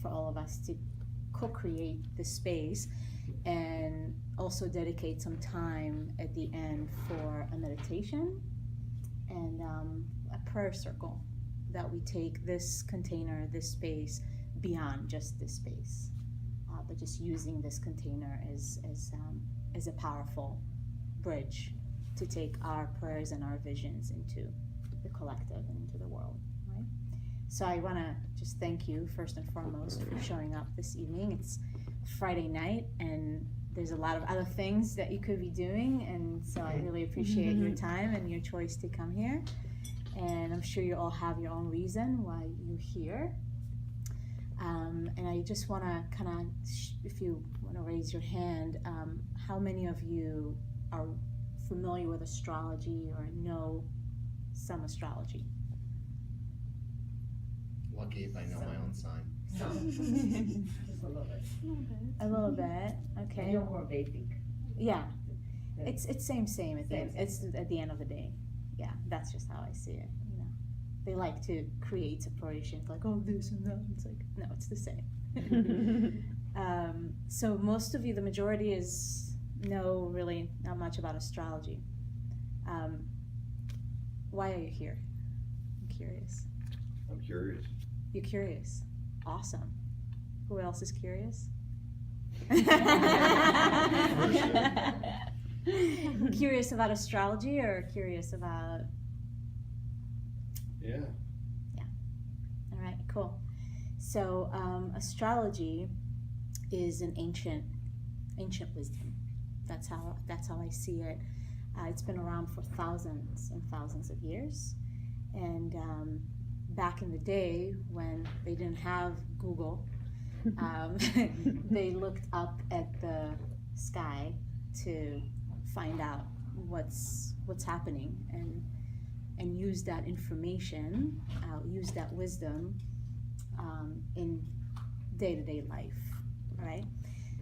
for all of us to co-create the space and also dedicate some time at the end for a meditation and a prayer circle, that we take this container, this space, beyond just this space, but just using this container as a powerful bridge to take our prayers and our visions into the collective and into the world, right? So I want to just thank you first and foremost for showing up this evening. It's Friday night and there's a lot of other things that you could be doing, and so I really appreciate your time and your choice to come here. And I'm sure you all have your own reason why you're here. And I just want to kind of, if you want to raise your hand, how many of you are familiar with astrology or know some astrology? Lucky if I know my own sign. Just a little bit. A little bit, okay. You're more basic. Yeah, it's same at the end. It's at the end of the day. Yeah, that's just how I see it. You know, they like to create separations, like, oh, this and that. It's like, no, it's the same. So most of you, the majority, know really not much about astrology. Why are you here? I'm curious. I'm curious. You're curious. Awesome. Who else is curious? Curious about astrology or curious about... Yeah. All right, cool. So astrology is an ancient wisdom. That's how I see it. It's been around for thousands and thousands of years. And back in the day when they didn't have Google, they looked up at the sky to find out what's happening and use that information, use that wisdom in day-to-day life, right?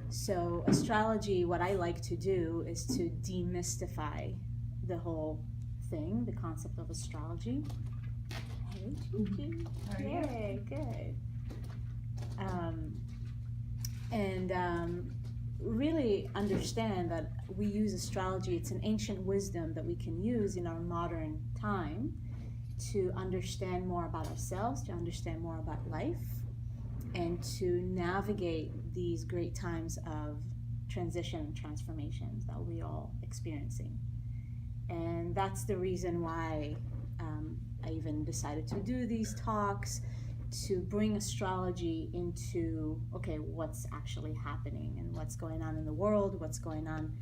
So astrology, what I like to do is to demystify the whole thing, the concept of astrology. Hey, Kiki. Yay, good. Really understand that we use astrology. It's an ancient wisdom that we can use in our modern time to understand more about ourselves, to understand more about life, and to navigate these great times of transition and transformations that we're all experiencing. And that's the reason why I even decided to do these talks, to bring astrology into, okay, what's actually happening and what's going on in the world, what's going on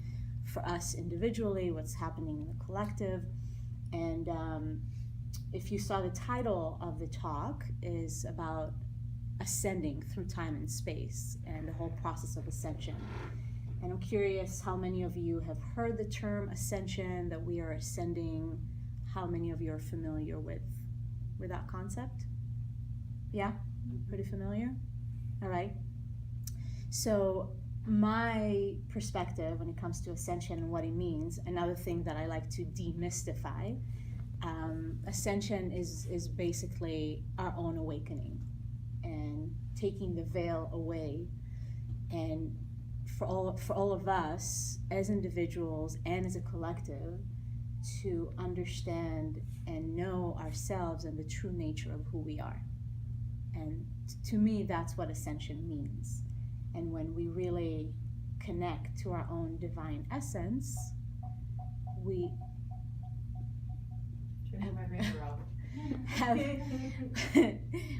for us individually, what's happening in the collective. And if you saw, the title of the talk is about ascending through time and space and the whole process of ascension. And I'm curious how many of you have heard the term ascension, that we are ascending. How many of you are familiar with that concept? Yeah, pretty familiar? All right. So my perspective when it comes to ascension and what it means, another thing that I like to demystify, ascension is basically our own awakening and taking the veil away, and for all of us as individuals and as a collective to understand and know ourselves and the true nature of who we are. And to me, that's what ascension means. And when we really connect to our own divine essence, we have,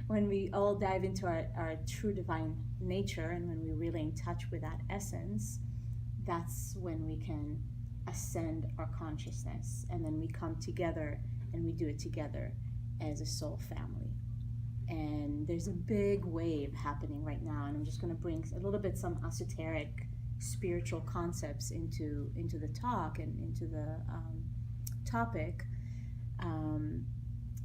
when we all dive into our true divine nature, and when we're really in touch with that essence, that's when we can ascend our consciousness, and then we come together and we do it together as a soul family. And there's a big wave happening right now, and I'm just going to bring a little bit some esoteric spiritual concepts into the talk and into the topic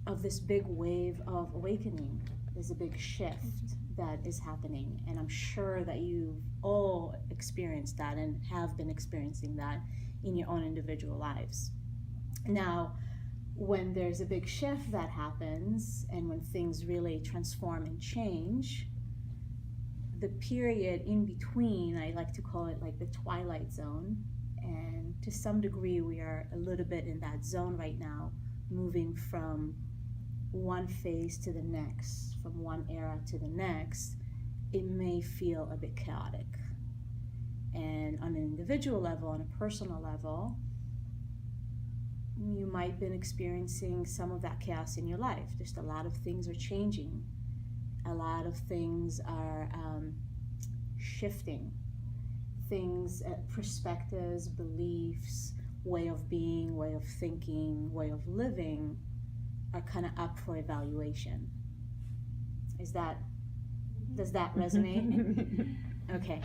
of this big wave of awakening. There's a big shift that is happening, and I'm sure that you've all experienced that and have been experiencing that in your own individual lives. Now, when there's a big shift that happens, and when things really transform and change, the period in between, I like to call it like the twilight zone. And to some degree, we are a little bit in that zone right now, moving from one phase to the next, from one era to the next. It may feel a bit chaotic. And on an individual level, on a personal level, you might have been experiencing some of that chaos in your life. Just a lot of things are changing. A lot of things are shifting. Things, perspectives, beliefs, way of being, way of thinking, way of living are kind of up for evaluation. Does that resonate? Okay.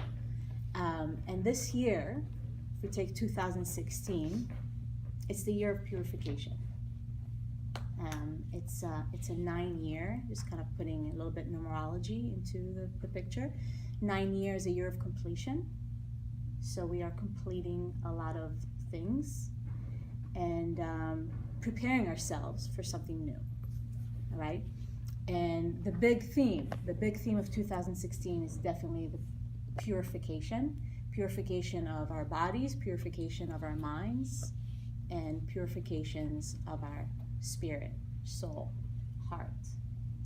And this year, if we take 2016, it's the year of purification. It's a 9-year, just kind of putting a little bit numerology into the picture. 9 years, a year of completion. So we are completing a lot of things and preparing ourselves for something new. All right. And the big theme of 2016 is definitely the purification of our bodies, purification of our minds, and purifications of our spirit, soul, heart,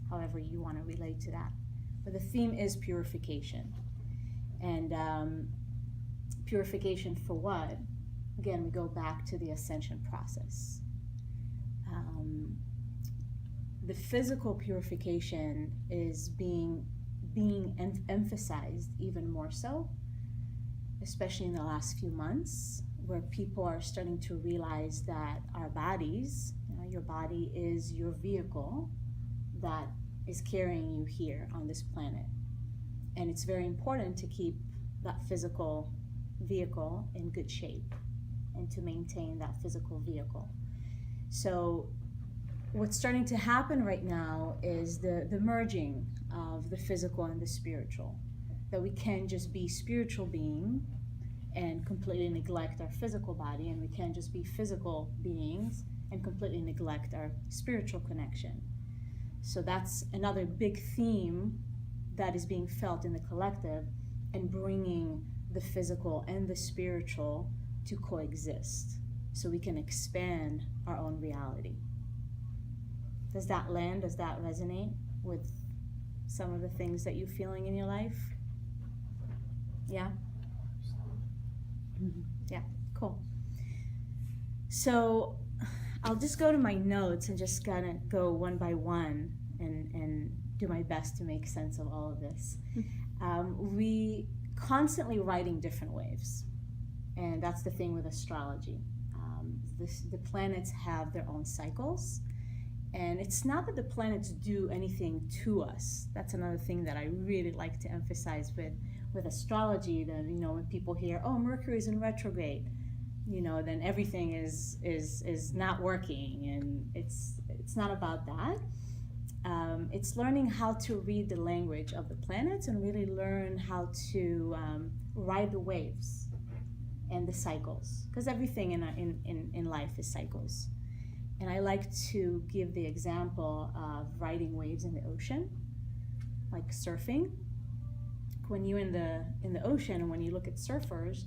however you want to relate to that. But the theme is purification. And purification for what? Again, we go back to the ascension process. The physical purification is being emphasized even more so, especially in the last few months, where people are starting to realize that our bodies, your body is your vehicle that is carrying you here on this planet. And it's very important to keep that physical vehicle in good shape and to maintain that physical vehicle. So what's starting to happen right now is the merging of the physical and the spiritual, that we can just be spiritual being and completely neglect our physical body, and we can just be physical beings and completely neglect our spiritual connection. So that's another big theme that is being felt in the collective, and bringing the physical and the spiritual to coexist so we can expand our own reality. Does that land? Does that resonate with some of the things that you're feeling in your life? Yeah? Yeah, cool. So I'll just go to my notes and just kind of go one by one and do my best to make sense of all of this. We constantly riding different waves, and that's the thing with astrology. The planets have their own cycles, and it's not that the planets do anything to us. That's another thing that I really like to emphasize with astrology. That, when people hear, oh, Mercury is in retrograde, then everything is not working, and it's not about that. It's learning how to read the language of the planets and really learn how to ride the waves and the cycles, because everything in life is cycles. And I like to give the example of riding waves in the ocean, like surfing. When you're in the ocean, and when you look at surfers,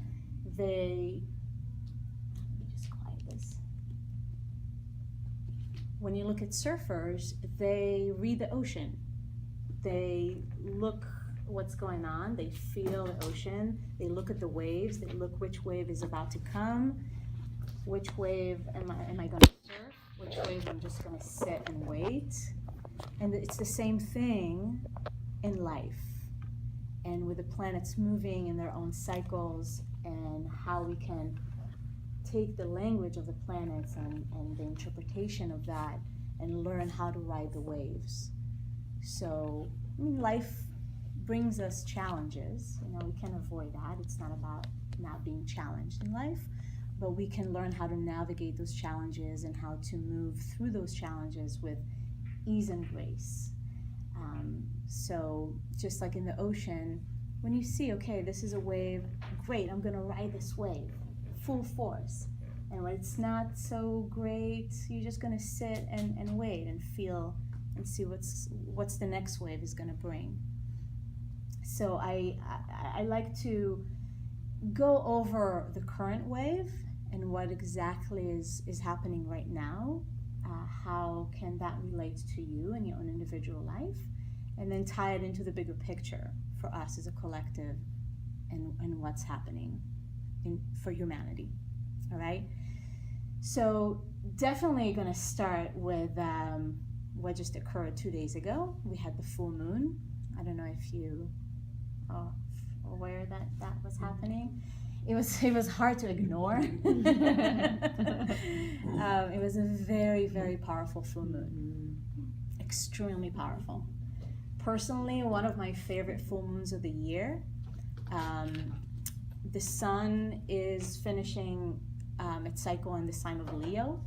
when you look at surfers, they read the ocean. They look what's going on. They feel the ocean. They look at the waves. They look which wave is about to come. Which wave am I going to surf? Which wave I'm just going to sit and wait. And it's the same thing in life. And with the planets moving in their own cycles, and how we can take the language of the planets and the interpretation of that and learn how to ride the waves. So, life brings us challenges. We can't avoid that. It's not about not being challenged in life, but we can learn how to navigate those challenges and how to move through those challenges with ease and grace. So just like in the ocean, when you see, okay, this is a wave, great, I'm gonna ride this wave full force. And when it's not so great, you're just gonna sit and wait and feel and see what's the next wave is gonna bring. So I like to go over the current wave and what exactly is happening right now. How can that relate to you and your own individual life? And then tie it into the bigger picture for us as a collective and what's happening for humanity. All right? So definitely going to start with what just occurred 2 days ago. We had the full moon. I don't know if you are aware that was happening. It was hard to ignore. It was a very, very powerful full moon. Extremely powerful. Personally, one of my favorite full moons of the year. The sun is finishing its cycle in the sign of Leo,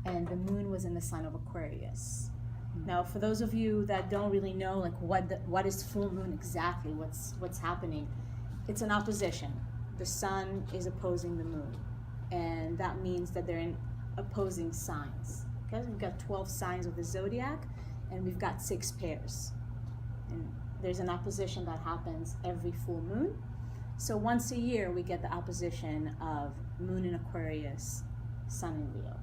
and the moon was in the sign of Aquarius. Now, for those of you that don't really know, like what is full moon exactly, what's happening, it's an opposition. The sun is opposing the moon, and that means that they're in opposing signs. Okay, we've got 12 signs of the zodiac, and we've got 6 pairs. And there's an opposition that happens every full moon. So once a year, we get the opposition of moon in Aquarius, sun in Leo.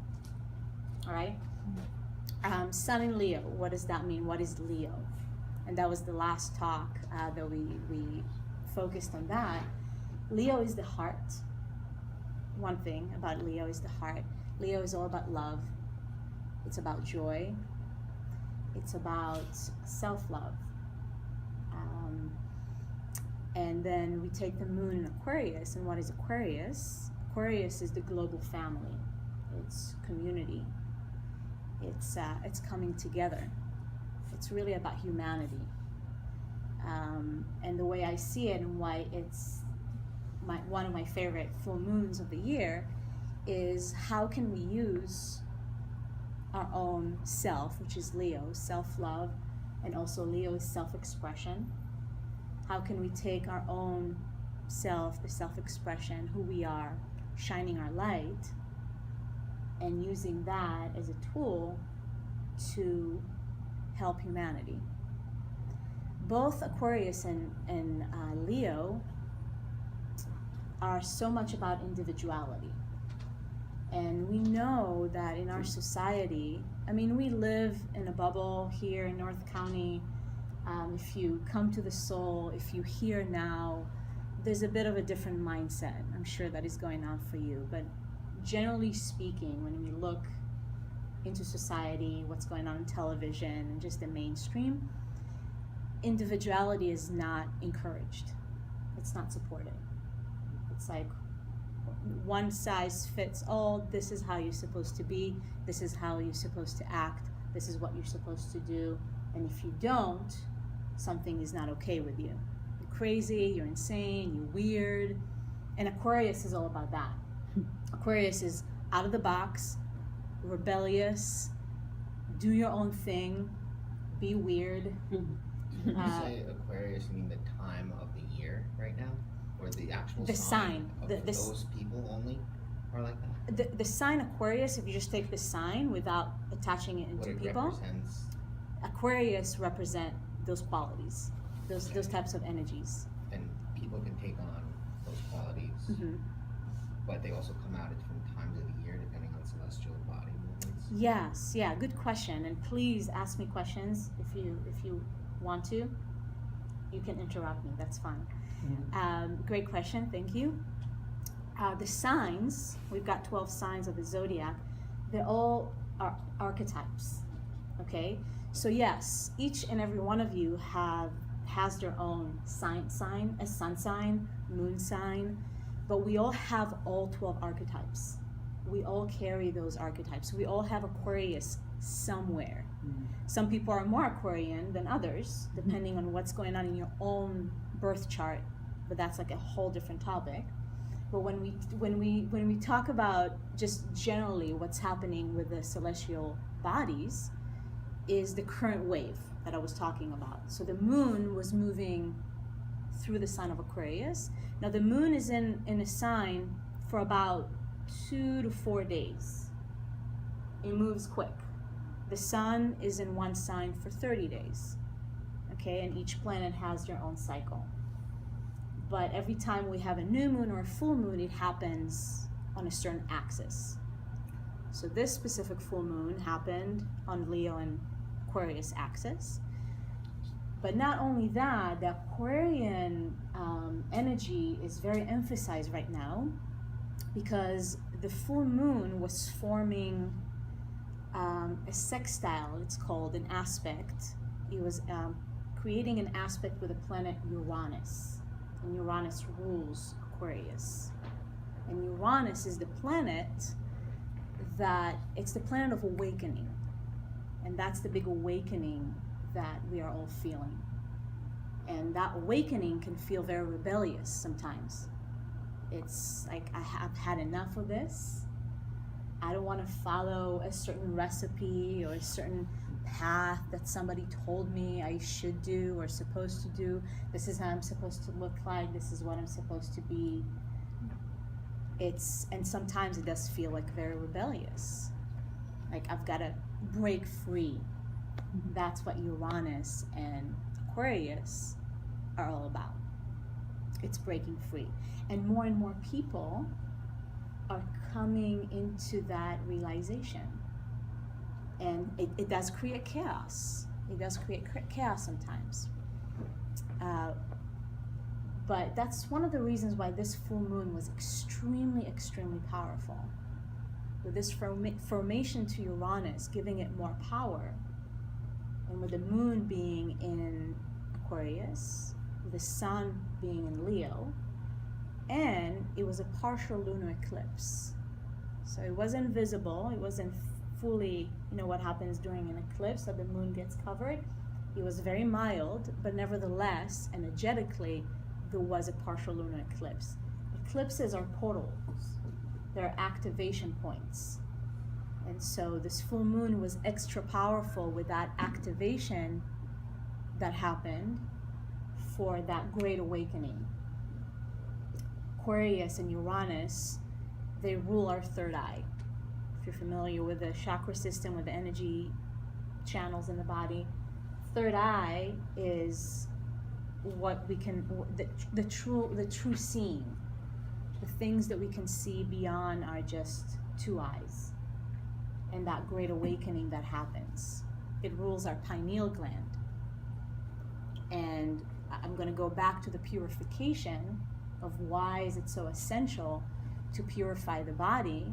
All right? Sun in Leo, what does that mean? What is Leo? And that was the last talk that we focused on that. Leo is the heart. One thing about Leo is the heart. Leo is all about love. It's about joy. It's about self-love. And then we take the moon in Aquarius. And what is Aquarius? Aquarius is the global family. It's community. It's coming together. It's really about humanity. And the way I see it and why it's one of my favorite full moons of the year is how can we use our own self, which is Leo, self-love, and also Leo is self-expression. How can we take our own self, the self-expression, who we are, shining our light, and using that as a tool to help humanity. Both Aquarius and Leo are so much about individuality. And we know that in our society, I mean, we live in a bubble here in North County. If you come to the soul, if you hear now, there's a bit of a different mindset. I'm sure that is going on for you. But generally speaking, when we look into society, what's going on in television and just the mainstream, individuality is not encouraged. It's not supported. It's like one size fits all. This is how you're supposed to be. This is how you're supposed to act. This is what you're supposed to do. And if you don't, something is not okay with you. You're crazy, you're insane, you're weird. And Aquarius is all about that. Aquarius is out of the box, rebellious, do your own thing, be weird. When you say Aquarius, you mean the time of the year right now? Or the actual The sign. of The those people only are like that? The sign Aquarius, if you just take the sign without attaching it into What it people, represents? Aquarius represent those qualities, those types of energies. And people can take on those qualities, Mm-hmm. but they also come out at different times of the year depending on celestial body movements. Yes, yeah, good question. And please ask me questions if you want to. You can interrupt me, that's fine. Great question, thank you. The signs, we've got 12 signs of the zodiac. They're all archetypes, okay? So yes, each and every one of you has their own sign, a sun sign, moon sign, but we all have all 12 archetypes. We all carry those archetypes. We all have Aquarius somewhere. Some people are more Aquarian than others, depending on what's going on in your own birth chart, but that's like a whole different topic. But when we talk about just generally what's happening with the celestial bodies, is the current wave that I was talking about. So the moon was moving through the sign of Aquarius. Now the moon is in a sign for about 2 to 4 days. It moves quick. The sun is in one sign for 30 days. okay, and each planet has their own cycle. But every time we have a new moon or a full moon, it happens on a certain axis. So this specific full moon happened on Leo and Aquarius axis. But not only that, the Aquarian energy is very emphasized right now because the full moon was forming a sextile, it's called, an aspect. It was creating an aspect with the planet Uranus. And Uranus rules Aquarius. And Uranus is the planet it's the planet of awakening. And that's the big awakening that we are all feeling. And that awakening can feel very rebellious sometimes. It's like, I have had enough of this. I don't want to follow a certain recipe or a certain path that somebody told me I should do or supposed to do. This is how I'm supposed to look like. This is what I'm supposed to be. And sometimes it does feel like very rebellious. Like I've got to break free. That's what Uranus and Aquarius are all about. It's breaking free. And more people are coming into that realization. And it does create chaos. It does create chaos sometimes. But that's one of the reasons why this full moon was extremely, extremely powerful. With this formation to Uranus, giving it more power, and with the moon being in Aquarius, with the sun being in Leo, and it was a partial lunar eclipse. So it wasn't visible, it wasn't fully, what happens during an eclipse, that the moon gets covered. It was very mild, but nevertheless, energetically, there was a partial lunar eclipse. Eclipses are portals. They're activation points. And so this full moon was extra powerful with that activation that happened for that great awakening. Aquarius and Uranus, they rule our third eye. If you're familiar with the chakra system, with the energy channels in the body, third eye is what we can, the true seeing, the things that we can see beyond our just two eyes, and that great awakening that happens. It rules our pineal gland. And I'm going to go back to the purification of why is it so essential to purify the body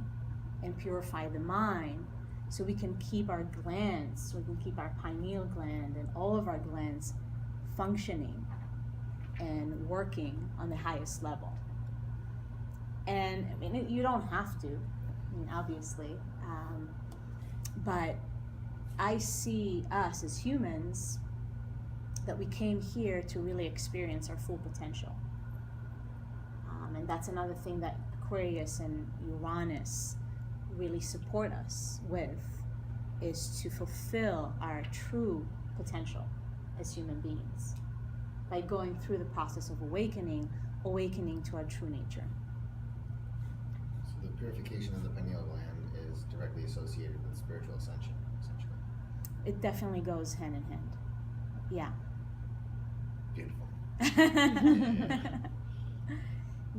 and purify the mind, so we can keep our glands, so we can keep our pineal gland and all of our glands functioning and working on the highest level. And you don't have to, obviously, but I see us as humans that we came here to really experience our full potential. And that's another thing that Aquarius and Uranus really support us with, is to fulfill our true potential as human beings by going through the process of awakening to our true nature. So the purification of the pineal gland is directly associated with spiritual ascension, essentially. It definitely goes hand in hand. Yeah. Beautiful.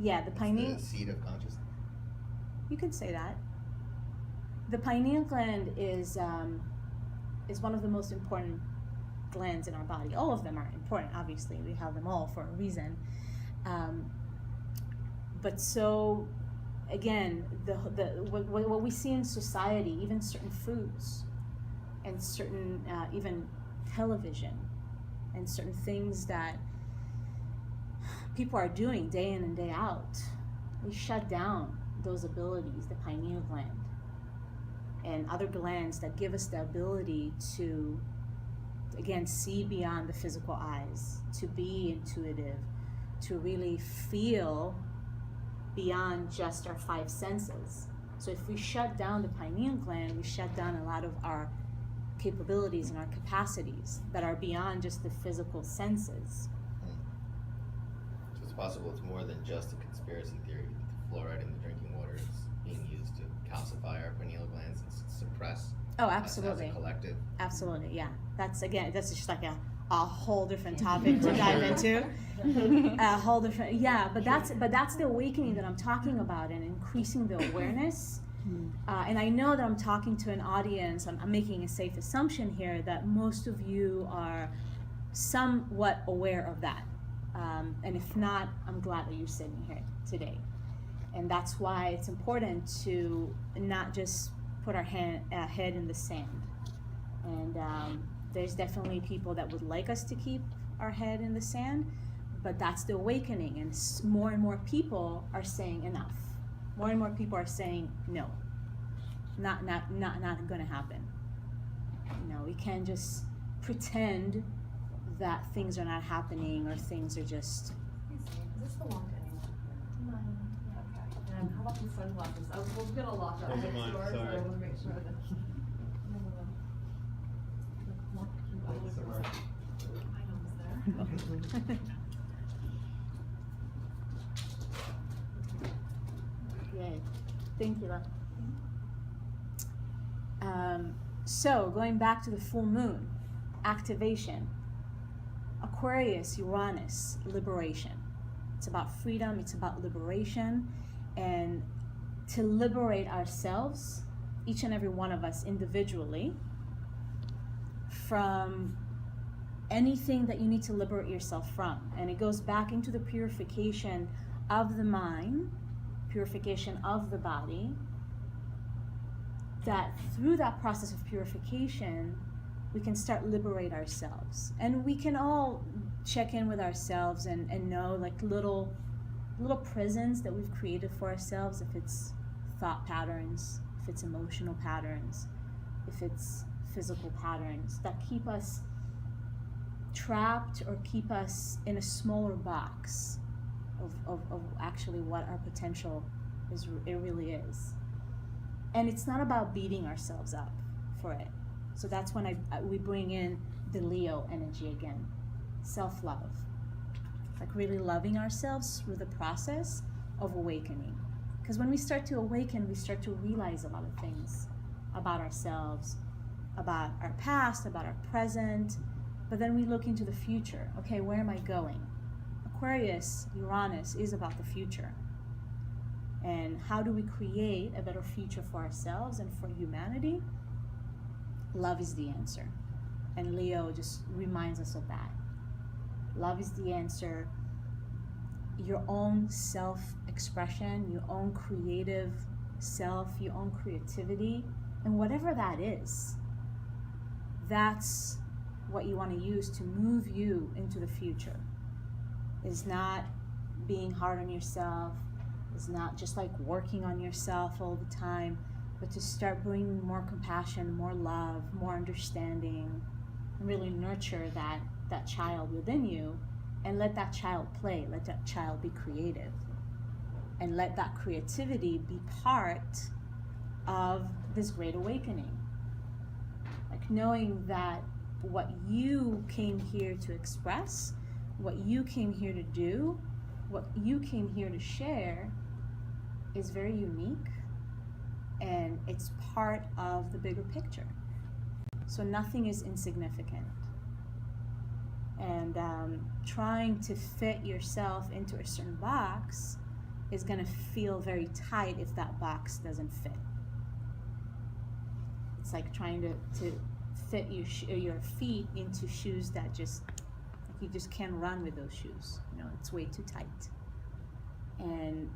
Yeah, the pineal. It's the seat of consciousness. You could say that. The pineal gland is one of the most important glands in our body. All of them are important, obviously. We have them all for a reason. But so, again, what we see in society, even certain foods, and certain even television, and certain things that people are doing day in and day out, we shut down those abilities, the pineal gland and other glands that give us the ability to, again, see beyond the physical eyes, to be intuitive, to really feel beyond just our five senses. So if we shut down the pineal gland, we shut down a lot of our capabilities and our capacities that are beyond just the physical senses. So it's possible it's more than just a conspiracy theory that the fluoride in the drinking water is being used to calcify our pineal glands and suppress Oh, us absolutely. as a collective. Absolutely, yeah. That's just like a a whole different topic to dive into. A whole different, yeah, but that's the awakening that I'm talking about, and increasing the awareness. And I know that I'm talking to an audience, I'm making a safe assumption here that most of you are somewhat aware of that. And if not, I'm glad that you're sitting here today. And that's why it's important to not just put our head in the sand. And there's definitely people that would like us to keep our head in the sand, but that's the awakening. And more and more people are saying enough. More and more people are saying no. Not gonna happen. You know, we can't just pretend that things are not happening or things are just. Is this the lock anymore? No. Okay. And how about the sunglasses? We'll get a lock up Those are next mine, door, so sorry. I want to make sure that. Yay. Thank you. So going back to the full moon, activation. Aquarius, Uranus, liberation. It's about freedom, it's about liberation, and to liberate ourselves, each and every one of us individually, from anything that you need to liberate yourself from. And it goes back into the purification of the mind, purification of the body, that through that process of purification, we can start liberate ourselves. And we can all check in with ourselves and know like little prisons that we've created for ourselves, if it's thought patterns, if it's emotional patterns, if it's physical patterns that keep us trapped or keep us in a smaller box of actually what our potential is. It really is. And it's not about beating ourselves up for it. So that's when we bring in the Leo energy again, self-love, like really loving ourselves through the process of awakening. Because when we start to awaken, we start to realize a lot of things about ourselves, about our past, about our present, but then we look into the future. Okay, where am I going? Aquarius, Uranus is about the future. And how do we create a better future for ourselves and for humanity? Love is the answer. And Leo just reminds us of that. Love is the answer. Your own self-expression, your own creative self, your own creativity, and whatever that is, that's what you want to use to move you into the future. Is not being hard on yourself, is not just like working on yourself all the time, but to start bringing more compassion, more love, more understanding, and really nurture that child within you, and let that child play, let that child be creative, and let that creativity be part of this great awakening. Like knowing that what you came here to express, what you came here to do, what you came here to share is very unique, and it's part of the bigger picture. So nothing is insignificant. And trying to fit yourself into a certain box is going to feel very tight if that box doesn't fit. It's like trying to fit your feet into shoes that just, like you just can't run with those shoes. You know, it's way too tight. And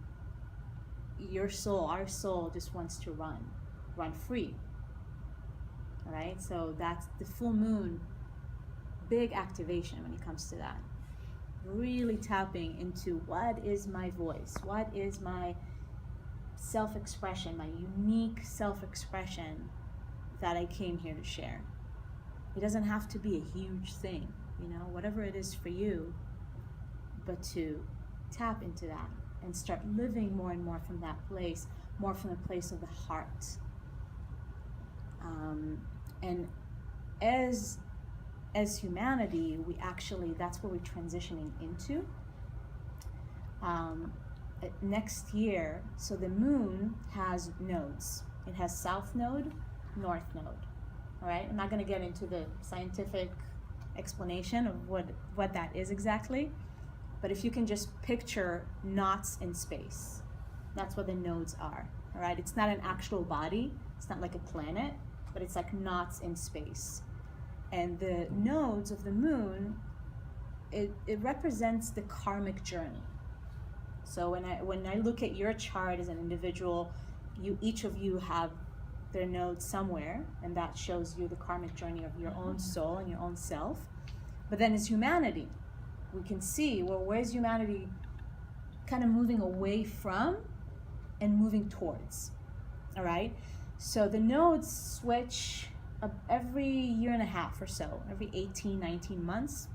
your soul, our soul, just wants to run free. All right, so that's the full moon. Big activation when it comes to that. Really tapping into what is my voice, what is my self-expression, my unique self-expression that I came here to share. It doesn't have to be a huge thing, you know, whatever it is for you, but to tap into that and start living more and more from that place, more from the place of the heart. And as humanity, we actually, that's what we're transitioning into. Next year, so the moon has nodes. It has south node, north node. All right, I'm not going to get into the scientific explanation of what that is exactly. But if you can just picture knots in space, that's what the nodes are, all right? It's not an actual body, it's not like a planet, but it's like knots in space. And the nodes of the moon, it represents the karmic journey. So when I look at your chart as an individual, each of you have their nodes somewhere, and that shows you the karmic journey of your own soul and your own self. But then as humanity, we can see, well, where's humanity kind of moving away from and moving towards, all right? So the nodes switch every year and a half or so, every 18, 19 months.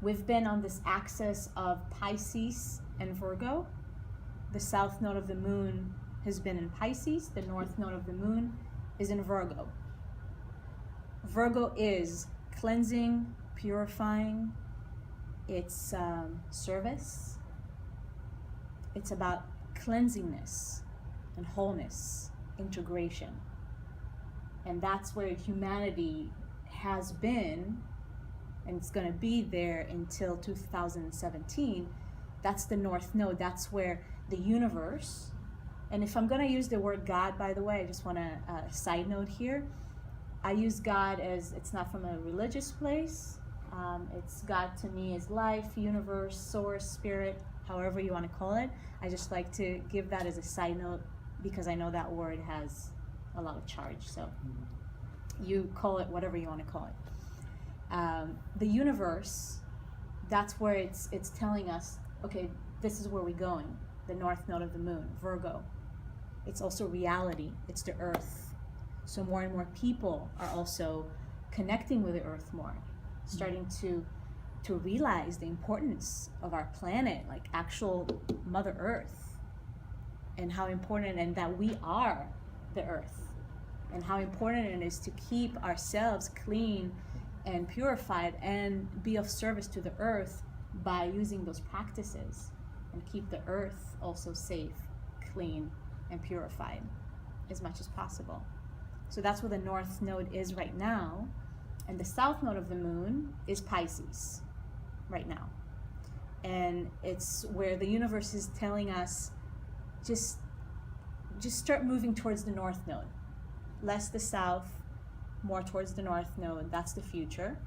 We've been on this axis of Pisces and Virgo. The south node of the moon has been in Pisces. The north node of the moon is in Virgo. Virgo is cleansing, purifying. It's service. It's about cleansingness and wholeness, integration. And that's where humanity has been, and it's going to be there until 2017. That's the north node. That's where the universe, and if I'm going to use the word God, by the way, I just want to side note here. I use God as, it's not from a religious place. It's God to me as life, universe, source, spirit, however you want to call it. I just like to give that as a side note because I know that word has a lot of charge. So you call it whatever you want to call it. The universe, that's where it's telling us, okay, this is where we're going. The north node of the moon, Virgo. It's also reality. It's the earth. So more and more people are also connecting with the earth more, starting to realize the importance of our planet, like actual Mother Earth, and how important, and that we are the earth, and how important it is to keep ourselves clean and purified and be of service to the earth by using those practices, and keep the earth also safe, clean, and purified as much as possible. So that's where the north node is right now. And the south node of the moon is Pisces right now. And it's where the universe is telling us, just start moving towards the north node. Less the south, more towards the north node. That's the future.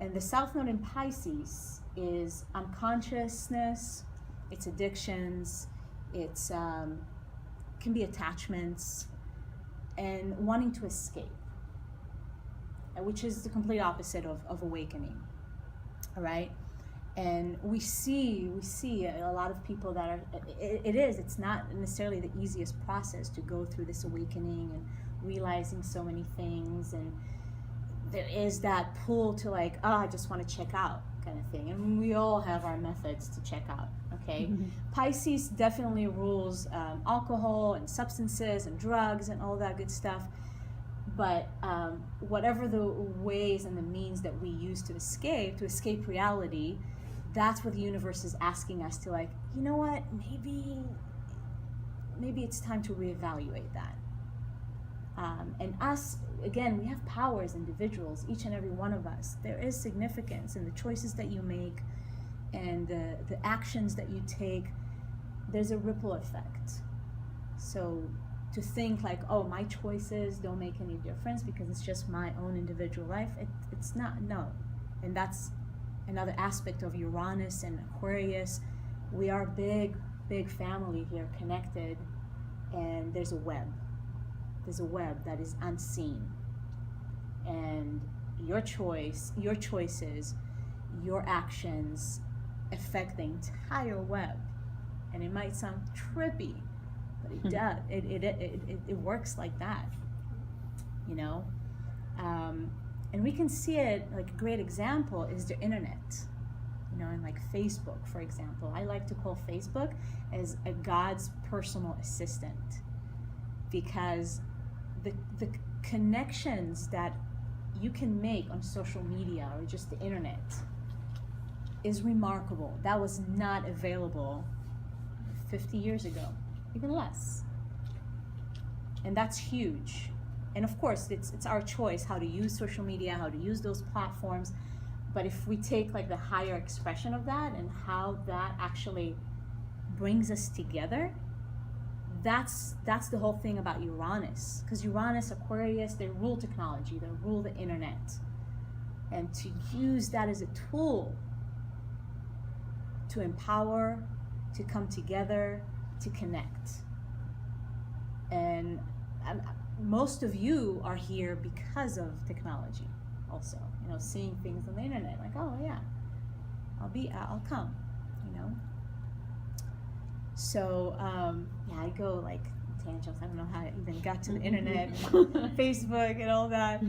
And the south node in Pisces is unconsciousness, it's addictions, it's can be attachments, and wanting to escape, which is the complete opposite of awakening, all right? And we see a lot of people that are, it's not necessarily the easiest process to go through this awakening and realizing so many things, and there is that pull to like, oh, I just want to check out kind of thing. And we all have our methods to check out, okay? Pisces definitely rules alcohol and substances and drugs and all that good stuff. But whatever the ways and the means that we use to escape reality, that's what the universe is asking us to, like, you know what, maybe it's time to reevaluate that. And us, again, we have power as individuals, each and every one of us. There is significance in the choices that you make and the actions that you take. There's a ripple effect. So to think like, oh, my choices don't make any difference because it's just my own individual life, it's not, no. And that's another aspect of Uranus and Aquarius. We are big family here, connected, and there's a web. There's a web that is unseen. And your choices, your actions affect the entire web. And it might sound trippy, but it does. It works like that, you know? And we can see it, like a great example is the internet, you know, and like Facebook, for example. I like to call Facebook as a God's personal assistant, because the connections that you can make on social media or just the internet is remarkable. That was not available 50 years ago, even less. And that's huge. And of course, it's our choice how to use social media, how to use those platforms. But if we take like the higher expression of that and how that actually brings us together, that's the whole thing about Uranus. Because Uranus, Aquarius, they rule technology, they rule the internet. And to use that as a tool to empower, to come together, to connect. And most of you are here because of technology also, you know, seeing things on the internet, like, oh yeah, I'll come, you know. So yeah, I go like tangents. I don't know how I even got to the internet, Facebook and all that.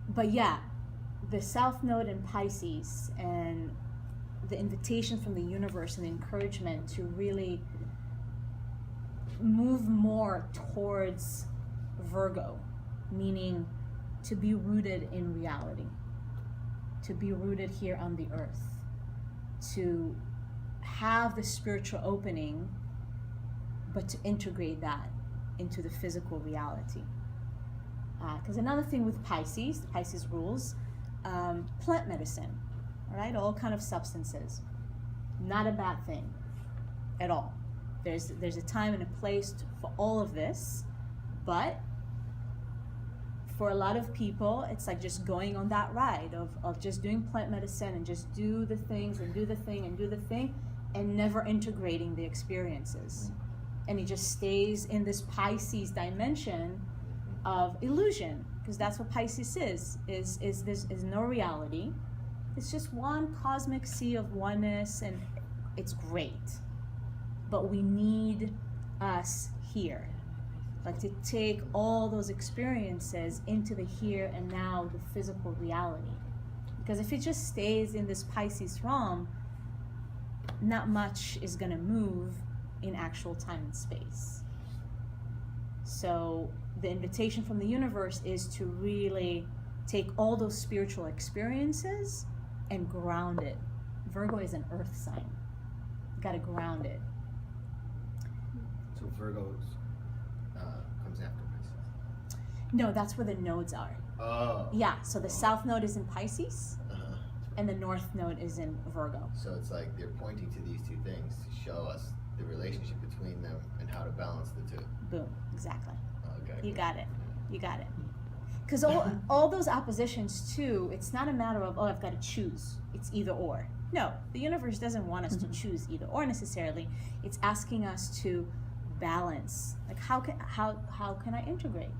But yeah, the South Node in Pisces and the invitation from the universe and the encouragement to really move more towards Virgo, meaning to be rooted in reality, to be rooted here on the earth, to have the spiritual opening, but to integrate that into the physical reality. Because another thing with Pisces, the Pisces rules, plant medicine, all right, all kind of substances, not a bad thing at all. There's a time and a place for all of this, but for a lot of people, it's like just going on that ride of just doing plant medicine and just do the things and do the thing and do the thing and never integrating the experiences. And it just stays in this Pisces dimension of illusion, because that's what Pisces is no reality. It's just one cosmic sea of oneness, and it's great. But we need us here, like to take all those experiences into the here and now, the physical reality. Because if it just stays in this Pisces realm, not much is gonna move in actual time and space. So the invitation from the universe is to really take all those spiritual experiences and ground it. Virgo is an earth sign. You gotta ground it. So Virgo comes after Pisces. No, that's where the nodes are. Oh. Yeah, so the South Node is in Pisces, and the North Node is in Virgo. So it's like they're pointing to these two things to show us the relationship between them and how to balance the two. Boom, exactly. Okay. You got it. You got it. Because all those oppositions too, it's not a matter of, oh, I've got to choose. It's either or. No, the universe doesn't want us to choose either or necessarily. It's asking us to balance. Like how can I integrate?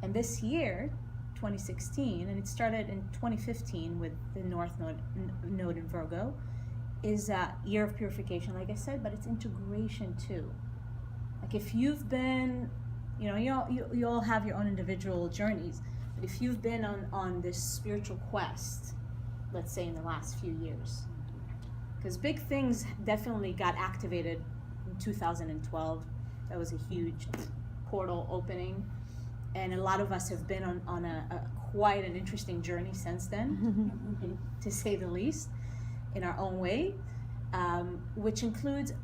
And this year, 2016, and it started in 2015 with the North Node in Virgo, is a year of purification, like I said, but it's integration too. Like if you've been, you all have your own individual journeys, but if you've been on this spiritual quest, let's say in the last few years, because big things definitely got activated in 2012. That was a huge portal opening, and a lot of us have been on a quite an interesting journey since then, to say the least, in our own way, which included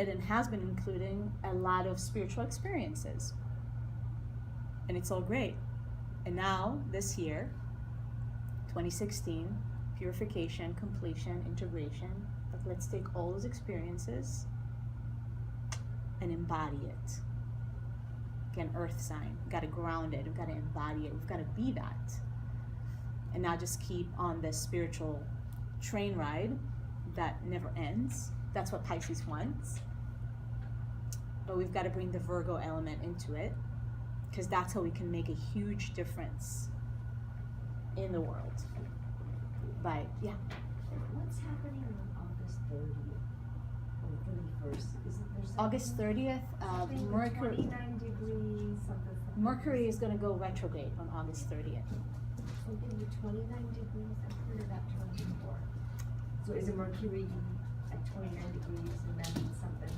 and has been including a lot of spiritual experiences, and it's all great. And now this year, 2016, purification, completion, integration. Like, let's take all those experiences and embody it. Again, earth sign, we've got to ground it, we've got to embody it, we've got to be that, and not just keep on this spiritual train ride that never ends. That's what Pisces wants. But we've got to bring the Virgo element into it, because that's how we can make a huge difference in the world. But yeah. What's happening on August 30th or 31st? Isn't there something? August 30th, Something with 29 degrees, something. Mercury is going to go retrograde on August 30th. Something with 29 degrees, I've heard of that term before. So is it Mercury at 29 degrees and then something?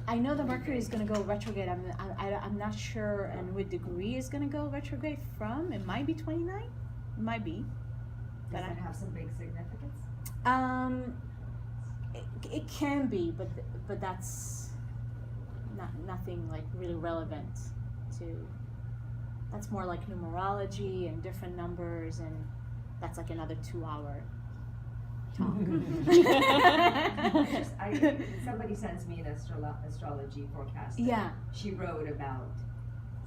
I know the Mercury is going to go retrograde. I'm not sure, and what degree is going to go retrograde from. It might be 29. It might be. Does that have some big significance? It can be, but that's nothing like really relevant to That's more like numerology and different numbers, and that's like another 2-hour talk. Somebody sends me an astrology forecast. Yeah. She wrote about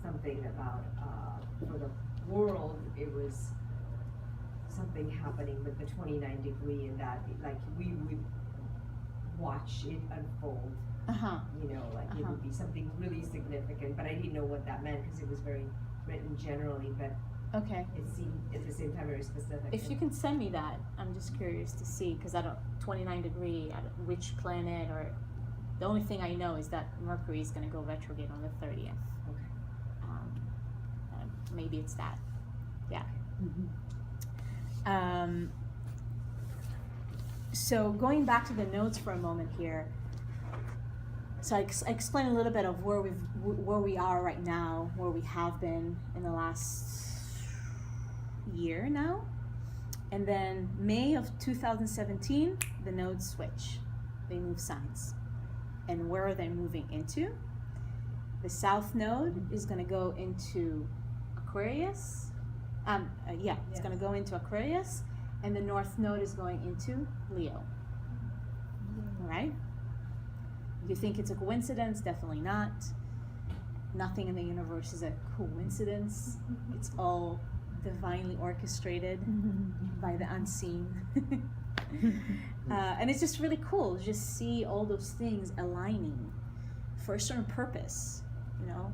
something about for the world. It was something happening with the 29 degree, and that like we would watch it unfold. You know, like it would be something really significant, but I didn't know what that meant because it was very written generally, but Okay. it seemed at the same time very specific. If you can send me that, I'm just curious to see, because I don't, 29 degree, I don't, which planet, or the only thing I know is that Mercury is going to go retrograde on the 30th. Okay. Maybe it's that. Yeah. So going back to the notes for a moment here. So I explain a little bit of where we are right now, where we have been in the last year now. And then May of 2017, the nodes switch. They move signs. And where are they moving into? The south node is going to go into Aquarius. It's going to go into Aquarius. And the north node is going into Leo. All right? You think it's a coincidence? Definitely not. Nothing in the universe is a coincidence. It's all divinely orchestrated by the unseen. And it's just really cool to just see all those things aligning for a certain purpose, you know?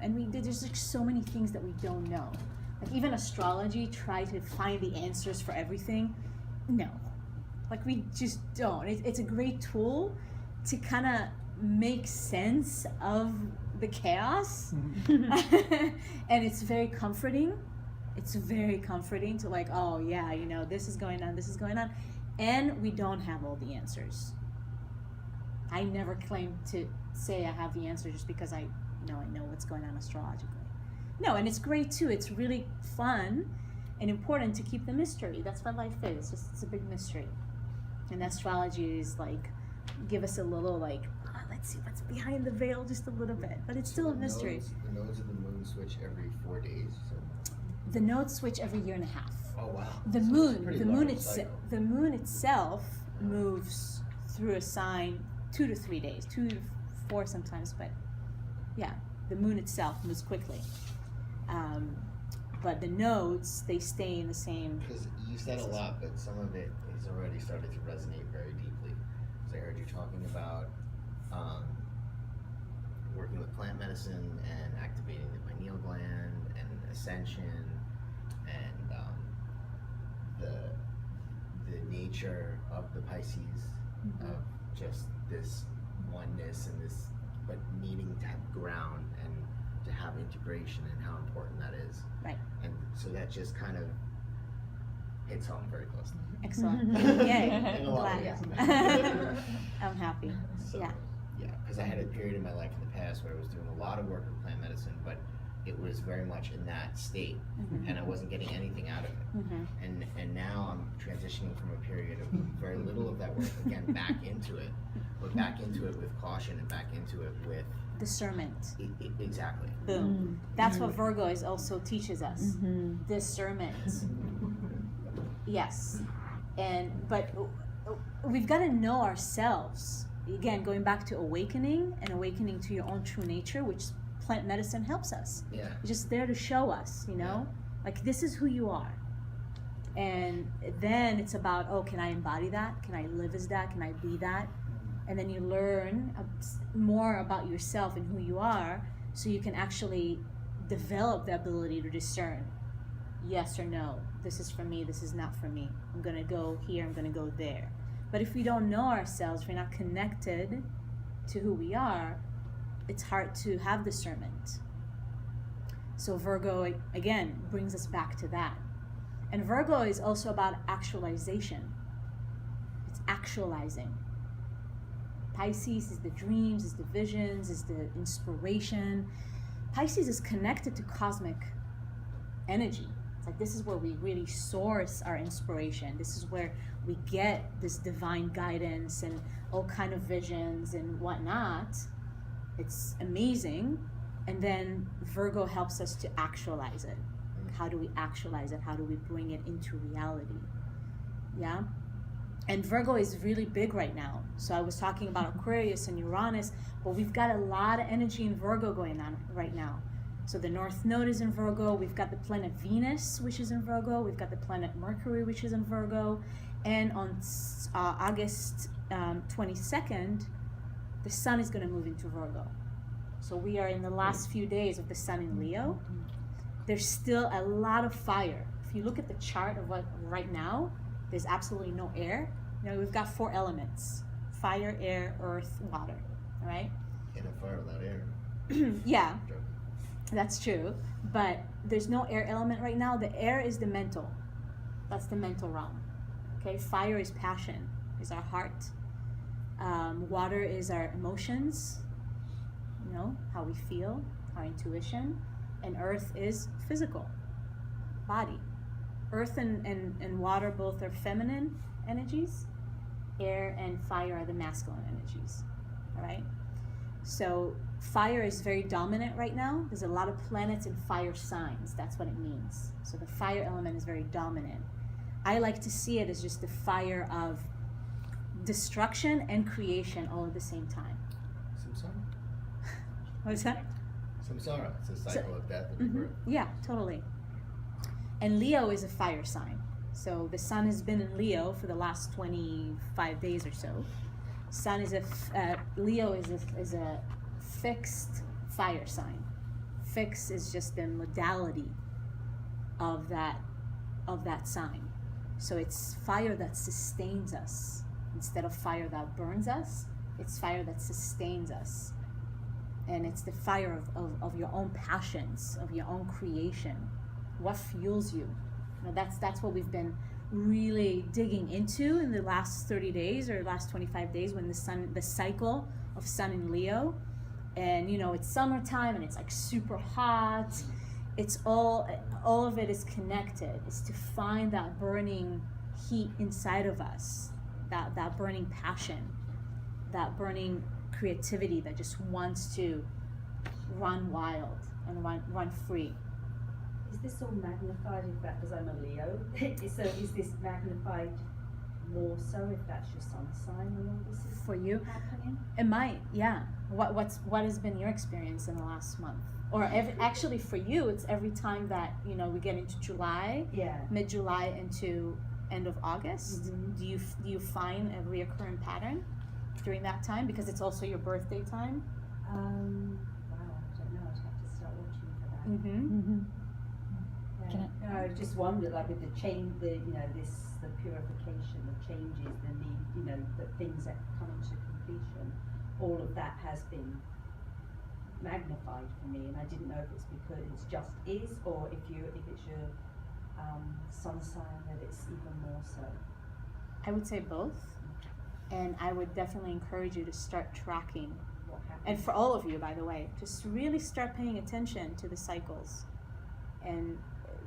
And there's like so many things that we don't know. Like even astrology, try to find the answers for everything. No. Like we just don't. It's a great tool to kind of make sense of the chaos. And it's very comforting. It's very comforting to like, oh yeah, you know, this is going on, and we don't have all the answers. I never claim to say I have the answer just because I know what's going on astrologically. No, and it's great too. It's really fun and important to keep the mystery. That's what life is. It's a big mystery. And astrology is like, give us a little like, let's see what's behind the veil just a little bit. But it's still a mystery. The nodes of the moon switch every 4 days. So. The nodes switch every year and a half. Oh wow. The So moon itself moves through a sign 2 to 3 days, 2 to 4 sometimes, but yeah, the moon itself moves quickly. But the nodes, they stay in the same. Because you said a lot, but some of it has already started to resonate very deeply. Because I heard you talking about working with plant medicine and activating the pineal gland and ascension and the nature of the Pisces, of just this oneness and this, but needing to have ground and to have integration and how important that is. Right. And so that just kind of hits home very closely. Excellent. Yay. In a lot of Glad. ways. I'm happy. So, Yeah. Yeah, because I had a period in my life in the past where I was doing a lot of work with plant medicine, but it was very much in that state, and I wasn't getting anything out of it. And now I'm transitioning from a period of very little of that work again back into it, but back into it with caution and back into it with Discernment. Exactly. Boom. That's what Virgo is also teaches us. Discernment. Yes. But we've got to know ourselves. Again, going back to awakening to your own true nature, which plant medicine helps us. Yeah. It's just there to show us, you know, like this is who you are. And then it's about, oh, can I embody that? Can I live as that? Can I be that? And then you learn more about yourself and who you are, so you can actually develop the ability to discern yes or no. This is for me, this is not for me. I'm going to go here, I'm going to go there. But if we don't know ourselves, if we're not connected to who we are, it's hard to have discernment. So Virgo, again, brings us back to that. And Virgo is also about actualization. It's actualizing. Pisces is the dreams, is the visions, is the inspiration. Pisces is connected to cosmic energy. It's like this is where we really source our inspiration. This is where we get this divine guidance and all kind of visions and whatnot. It's amazing. And then Virgo helps us to actualize it. How do we actualize it? How do we bring it into reality? Yeah. And Virgo is really big right now. So I was talking about Aquarius and Uranus, but we've got a lot of energy in Virgo going on right now. So the North Node is in Virgo. We've got the planet Venus, which is in Virgo. We've got the planet Mercury, which is in Virgo. And on August 22nd, the sun is going to move into Virgo. So we are in the last few days of the sun in Leo. There's still a lot of fire. If you look at the chart of what right now, there's absolutely no air. You know, we've got 4 elements: fire, air, earth, water. All right? Can't have fire without air. Yeah, that's true. But there's no air element right now. The air is the mental. That's the mental realm. Okay? Fire is passion, is our heart. Water is our emotions, you know, how we feel, our intuition. And earth is physical, body. Earth and water both are feminine energies. Air and fire are the masculine energies. All right? So fire is very dominant right now. There's a lot of planets in fire signs. That's what it means. So the fire element is very dominant. I like to see it as just the fire of destruction and creation all at the same time. Samsara. What is that? Samsara. It's a cycle of death and rebirth. Yeah, totally. And Leo is a fire sign. So the sun has been in Leo for the last 25 days or so. Sun is Leo is a fixed fire sign. Fix is just the modality of that sign. So it's fire that sustains us instead of fire that burns us. It's fire that sustains us. And it's the fire of your own passions, of your own creation. What fuels you? You know, that's what we've been really digging into in the last 30 days or last 25 days when the cycle of sun in Leo. And, you know, it's summertime and it's like super hot. It's all of it is connected. It's to find that burning heat inside of us, that burning passion, that burning creativity that just wants to run wild and run free. Is this all magnified if that, because I'm a Leo, so is this magnified more so if that's your sun sign when all this is For you? happening? It might, yeah. What has been your experience in the last month? Or actually for you, it's every time that, you know, we get into July, Yeah. mid-July into end of August. Mhm. Do you find a reoccurring pattern during that time because it's also your birthday time? Wow, I don't know, I'd have to start watching for that. Mm-hmm. Yeah. Can No, I just wondered, like with the change, the purification, the changes, the need, you know, the things that come into completion, all of that has been magnified for me, and I didn't know if it's because it's just is, or if it's your sun sign that it's even more so. I would say both. And I would definitely encourage you to start tracking. What happens? And for all of you, by the way, just really start paying attention to the cycles. And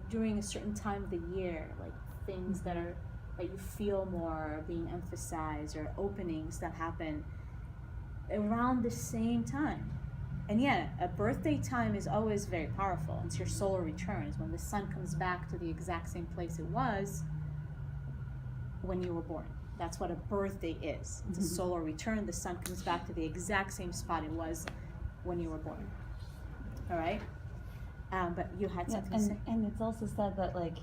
during a certain time of the year, like things that you feel more being emphasized, or openings that happen around the same time. And yeah, a birthday time is always very powerful. It's your solar returns, when the sun comes back to the exact same place it was when you were born. That's what a birthday is. It's a solar return. The sun comes back to the exact same spot it was when you were born. All right? But you had Yeah, something to say. and it's also said that like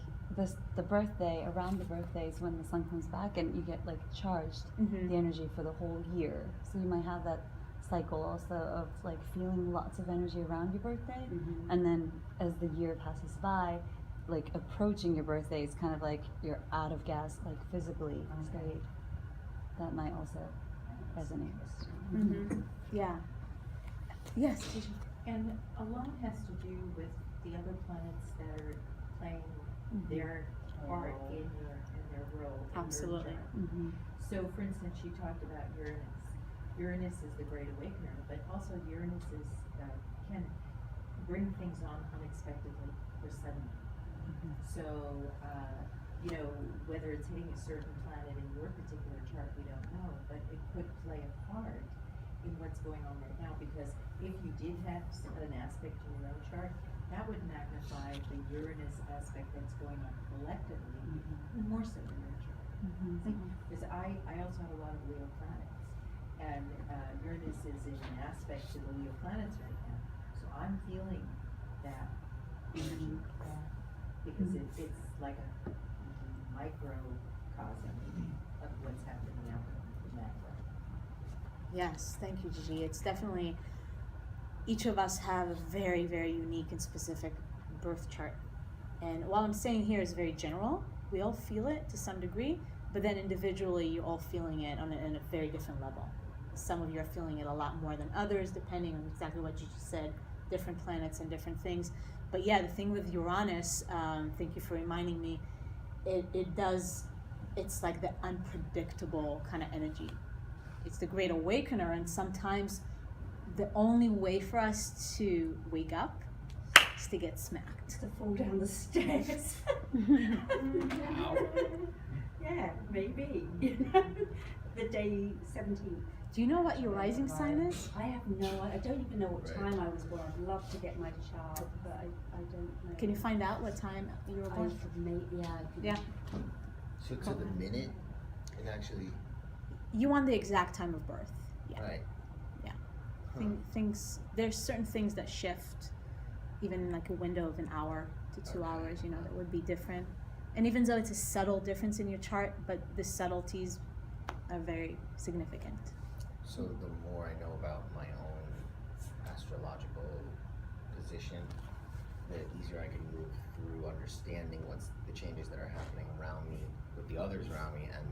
the birthday, around the birthdays when the sun comes back and you get like charged the energy for the whole year. So you might have that cycle also of like feeling lots of energy around your birthday, and then as the year passes by, like approaching your birthday is kind of like you're out of gas, like physically. So that might also resonate. Yeah. Yes, Gigi. And a lot has to do with the other planets that are playing their part in their role. in your Absolutely. chart. So, for instance, you talked about Uranus. Uranus is the great awakener, but also Uranus is can bring things on unexpectedly or suddenly. So, you know, whether it's hitting a certain planet in your particular chart, we don't know, but it could play a part in what's going on right now, because if you did have an aspect in your own chart, that would magnify the Uranus aspect that's going on collectively, more so in your chart. Because I also have a lot of Leo planets, and Uranus is in an aspect to the Leo planets right now, so I'm feeling that energy, because it's like a microcosm of what's happening out in the macro. Yes, thank you, Gigi. It's definitely, each of us have a very, very unique and specific birth chart. And while I'm saying here is very general, we all feel it to some degree, but then individually you're all feeling it on a very different level. Some of you are feeling it a lot more than others, depending on exactly what Gigi said, different planets and different things. But yeah, the thing with Uranus, thank you for reminding me, it's like the unpredictable kind of energy. It's the great awakener, and sometimes the only way for us to wake up is to get smacked. To fall down the stairs. Yeah, maybe. The day 17th. Do you know what your rising sign is? I have I don't even know what Right. time I was born. I'd love to get my chart, but I don't know. Can you find out what time you were I born? could I could. Yeah. So to the minute, it actually, You want the exact time of birth. Yeah. right. Yeah. Huh. Things, there's certain things that shift, even in like a window of an hour to 2 hours, you know, that would be different. And even though it's a subtle difference in your chart, but the subtleties are very significant. So the more I know about my own astrological position, the easier I can move through understanding what's the changes that are happening around me, with the others around me, and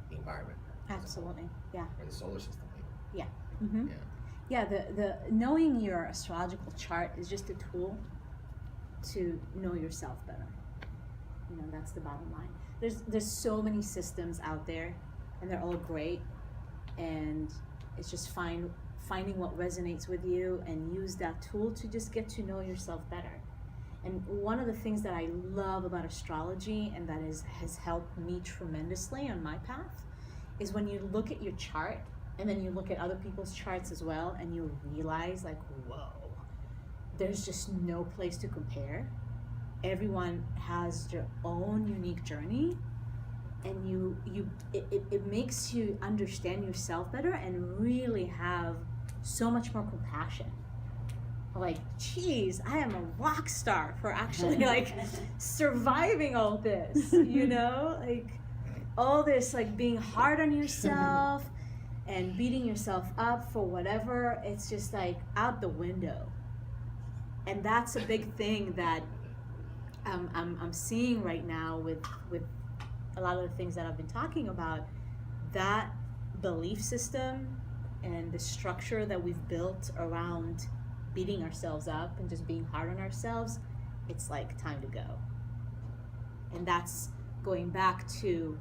the environment. Absolutely. Yeah. Or the solar system, maybe. Mm-hmm. Yeah. Yeah, the knowing your astrological chart is just a tool to know yourself better. You know, that's the bottom line. There's so many systems out there, and they're all great, and it's just finding what resonates with you and use that tool to just get to know yourself better. And one of the things that I love about astrology, and that has helped me tremendously on my path, is when you look at your chart and then you look at other people's charts as well, and you realize, like, whoa, there's just no place to compare. Everyone has their own unique journey, and it makes you understand yourself better and really have so much more compassion. Like, geez, I am a rock star for actually like surviving all this, you know, like all this, like being hard on yourself and beating yourself up for whatever. It's just like out the window. And that's a big thing that I'm seeing right now with a lot of the things that I've been talking about. That belief system and the structure that we've built around beating ourselves up and just being hard on ourselves, it's like time to go. And that's going back to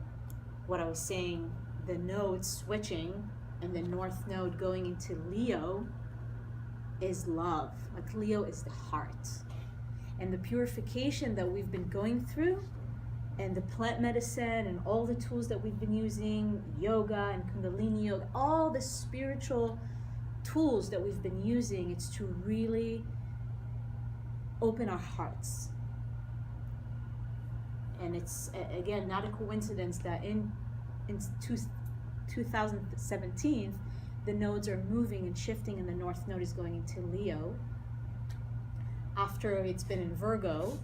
what I was saying, the node switching and the north node going into Leo is love. Like, Leo is the heart. And the purification that we've been going through, and the plant medicine and all the tools that we've been using, yoga and Kundalini yoga, all the spiritual tools that we've been using, it's to really open our hearts. And it's, again, not a coincidence that in 2017, the nodes are moving and shifting, and the north node is going into Leo after it's been in Virgo,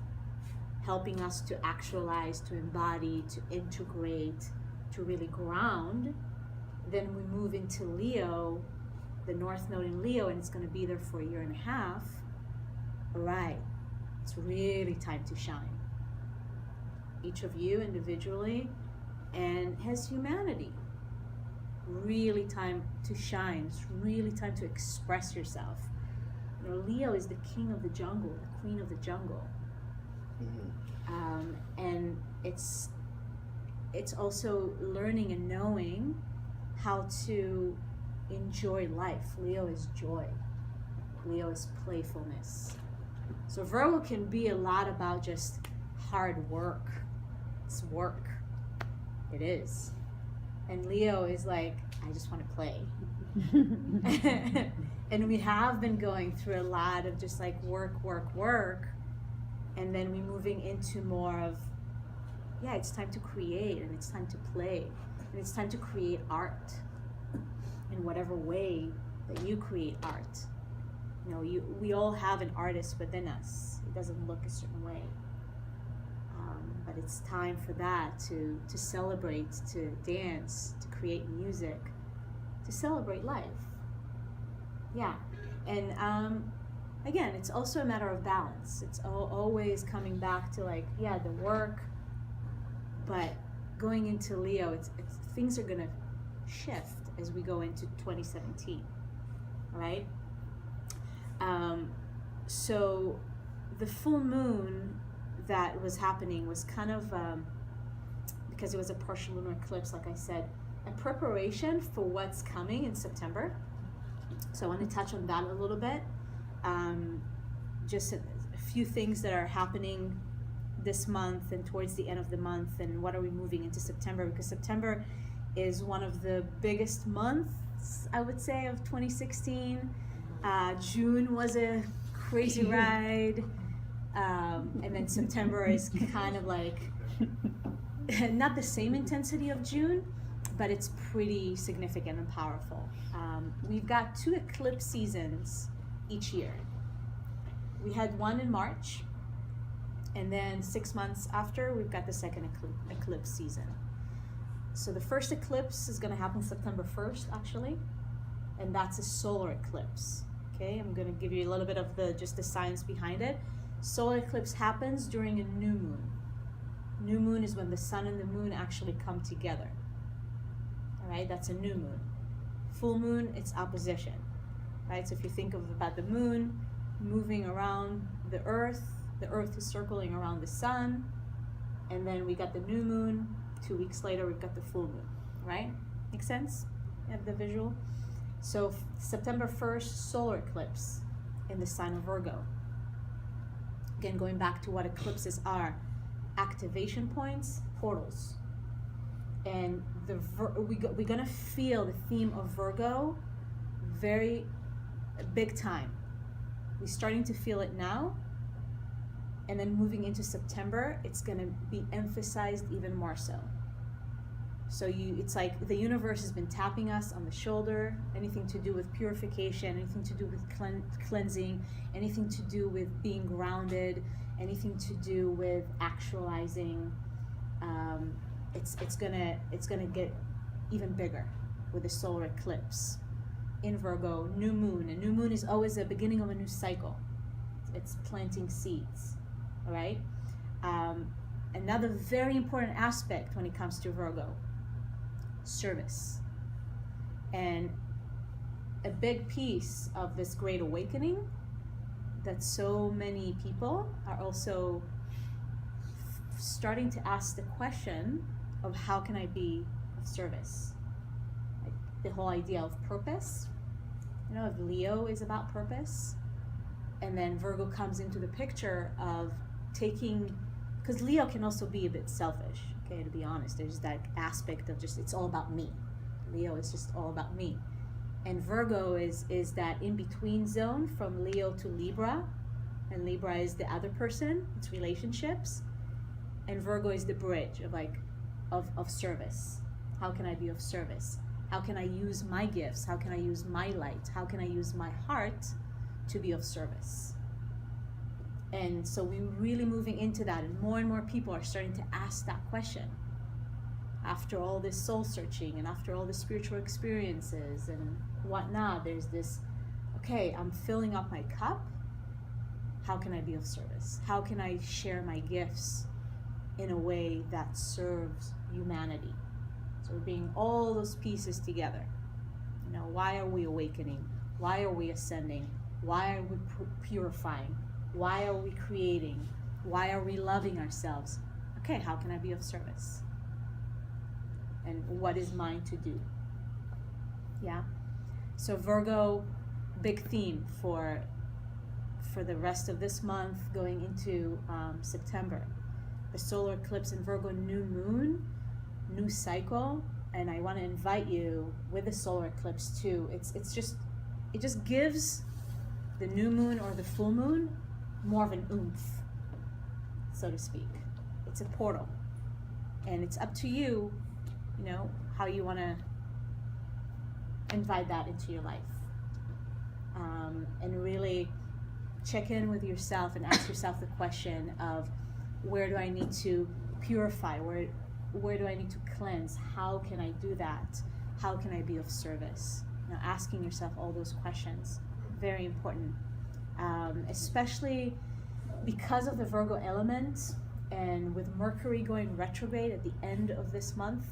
helping us to actualize, to embody, to integrate, to really ground. Then we move into Leo, the north node in Leo, and it's going to be there for 1.5 years. All right, it's really time to shine. Each of you individually and as humanity, really time to shine. It's really time to express yourself. You know, Leo is the king of the jungle, the queen of the jungle. And it's also learning and knowing how to enjoy life. Leo is joy. Leo is playfulness. So Virgo can be a lot about just hard work. It's work. It is. And Leo is like, I just want to play. And we have been going through a lot of just like work, and then we're moving into more of, yeah, it's time to create, and it's time to play, and it's time to create art in whatever way that you create art. You know, we all have an artist within us. It doesn't look a certain way. But it's time for that to celebrate, to dance, to create music, to celebrate life. Yeah. And again, it's also a matter of balance. It's always coming back to like, yeah, the work, but going into Leo, it's things are going to shift as we go into 2017, right? So the full moon that was happening was kind of, because it was a partial lunar eclipse, like I said, a preparation for what's coming in September. So I want to touch on that a little bit. Just a few things that are happening this month and towards the end of the month, and what are we moving into September, because September is one of the biggest months, I would say, of 2016. June was a crazy ride. And then September is kind of like not the same intensity of June, but it's pretty significant and powerful. We've got 2 eclipse seasons each year. We had one in March, and then 6 months after, we've got the second eclipse season. So the first eclipse is going to happen September 1st, actually, and that's a solar eclipse. Okay, I'm going to give you a little bit of the science behind it. Solar eclipse happens during a new moon. New moon is when the sun and the moon actually come together. All right, that's a new moon. Full moon, it's opposition. Right, so if you think about the moon moving around the earth is circling around the sun, and then we got the new moon. 2 weeks later, we've got the full moon. Right? Make sense? You have the visual? So September 1st, solar eclipse in the sign of Virgo. Again, going back to what eclipses are, activation points, portals. And we're gonna feel the theme of Virgo very big time. We're starting to feel it now, and then moving into September, it's gonna be emphasized even more so. So it's like the universe has been tapping us on the shoulder, anything to do with purification, anything to do with cleansing, anything to do with being grounded, anything to do with actualizing. It's gonna get even bigger with the solar eclipse in Virgo. New moon. A new moon is always the beginning of a new cycle. It's planting seeds. All right. Another very important aspect when it comes to Virgo. Service. And a big piece of this great awakening that so many people are also starting to ask the question of how can I be of service? Like the whole idea of purpose. You know, if Leo is about purpose, and then Virgo comes into the picture of taking, because Leo can also be a bit selfish. Okay, to be honest, there's that aspect of just, it's all about me. Leo is just all about me. And Virgo is that in-between zone from Leo to Libra. And Libra is the other person, it's relationships. And Virgo is the bridge of service. How can I be of service? How can I use my gifts? How can I use my light? How can I use my heart to be of service? And so we're really moving into that, and more people are starting to ask that question. After all this soul searching and after all the spiritual experiences and whatnot, there's this, okay, I'm filling up my cup. How can I be of service? How can I share my gifts in a way that serves humanity? So we're bringing all those pieces together. You know, why are we awakening? Why are we ascending? Why are we purifying? Why are we creating? Why are we loving ourselves? Okay, how can I be of service? And what is mine to do? Yeah. So Virgo, big theme for the rest of this month going into September. The solar eclipse in Virgo, new moon, new cycle, and I want to invite you with the solar eclipse too. It just gives the new moon or the full moon more of an oomph, so to speak. It's a portal, and it's up to you, you know, how you want to invite that into your life, and really check in with yourself and ask yourself the question of, where do I need to purify? Where do I need to cleanse? How can I do that? How can I be of service? Now, asking yourself all those questions, very important, especially because of the Virgo element, and with Mercury going retrograde at the end of this month,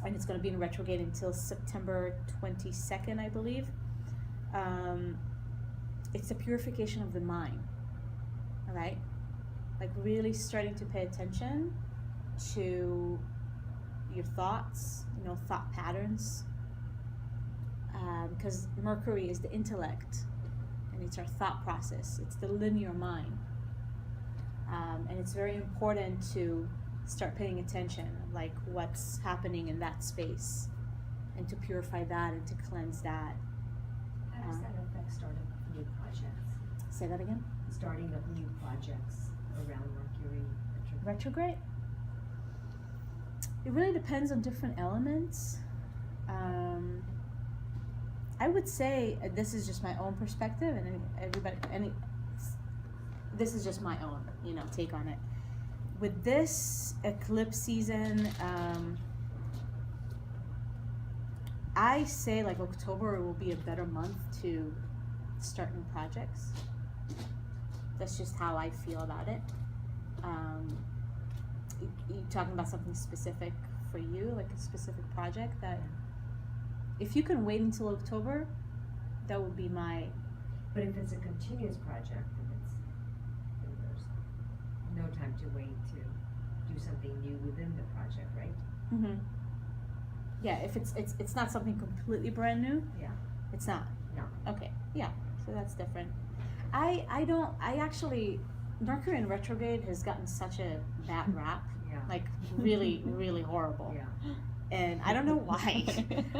and it's going to be in retrograde until September 22nd, I believe. It's a purification of the mind, all right? Like really starting to pay attention to your thoughts, you know, thought patterns, because Mercury is the intellect, and it's our thought process. It's the linear mind, and it's very important to start paying attention, like what's happening in that space, and to purify that and to cleanse that. How does that affect starting new projects? Say that again? Starting of new projects around Mercury retrograde? Retrograde? It really depends on different elements. I would say this is just my own perspective, and this is just my own, you know, take on it. With this eclipse season, I say like October will be a better month to start new projects. That's just how I feel about it. You talking about something specific for you, like a specific project that, if you can wait until October, that would be my. But if it's a continuous project, then there's no time to wait to do something new within the project, right? Mm-hmm. Yeah, if it's not something completely brand new. Yeah. It's not. No. Okay. Yeah. So that's different. I actually, Mercury in retrograde has gotten such a bad rap. Yeah. Like really, really horrible. Yeah. And I don't know why.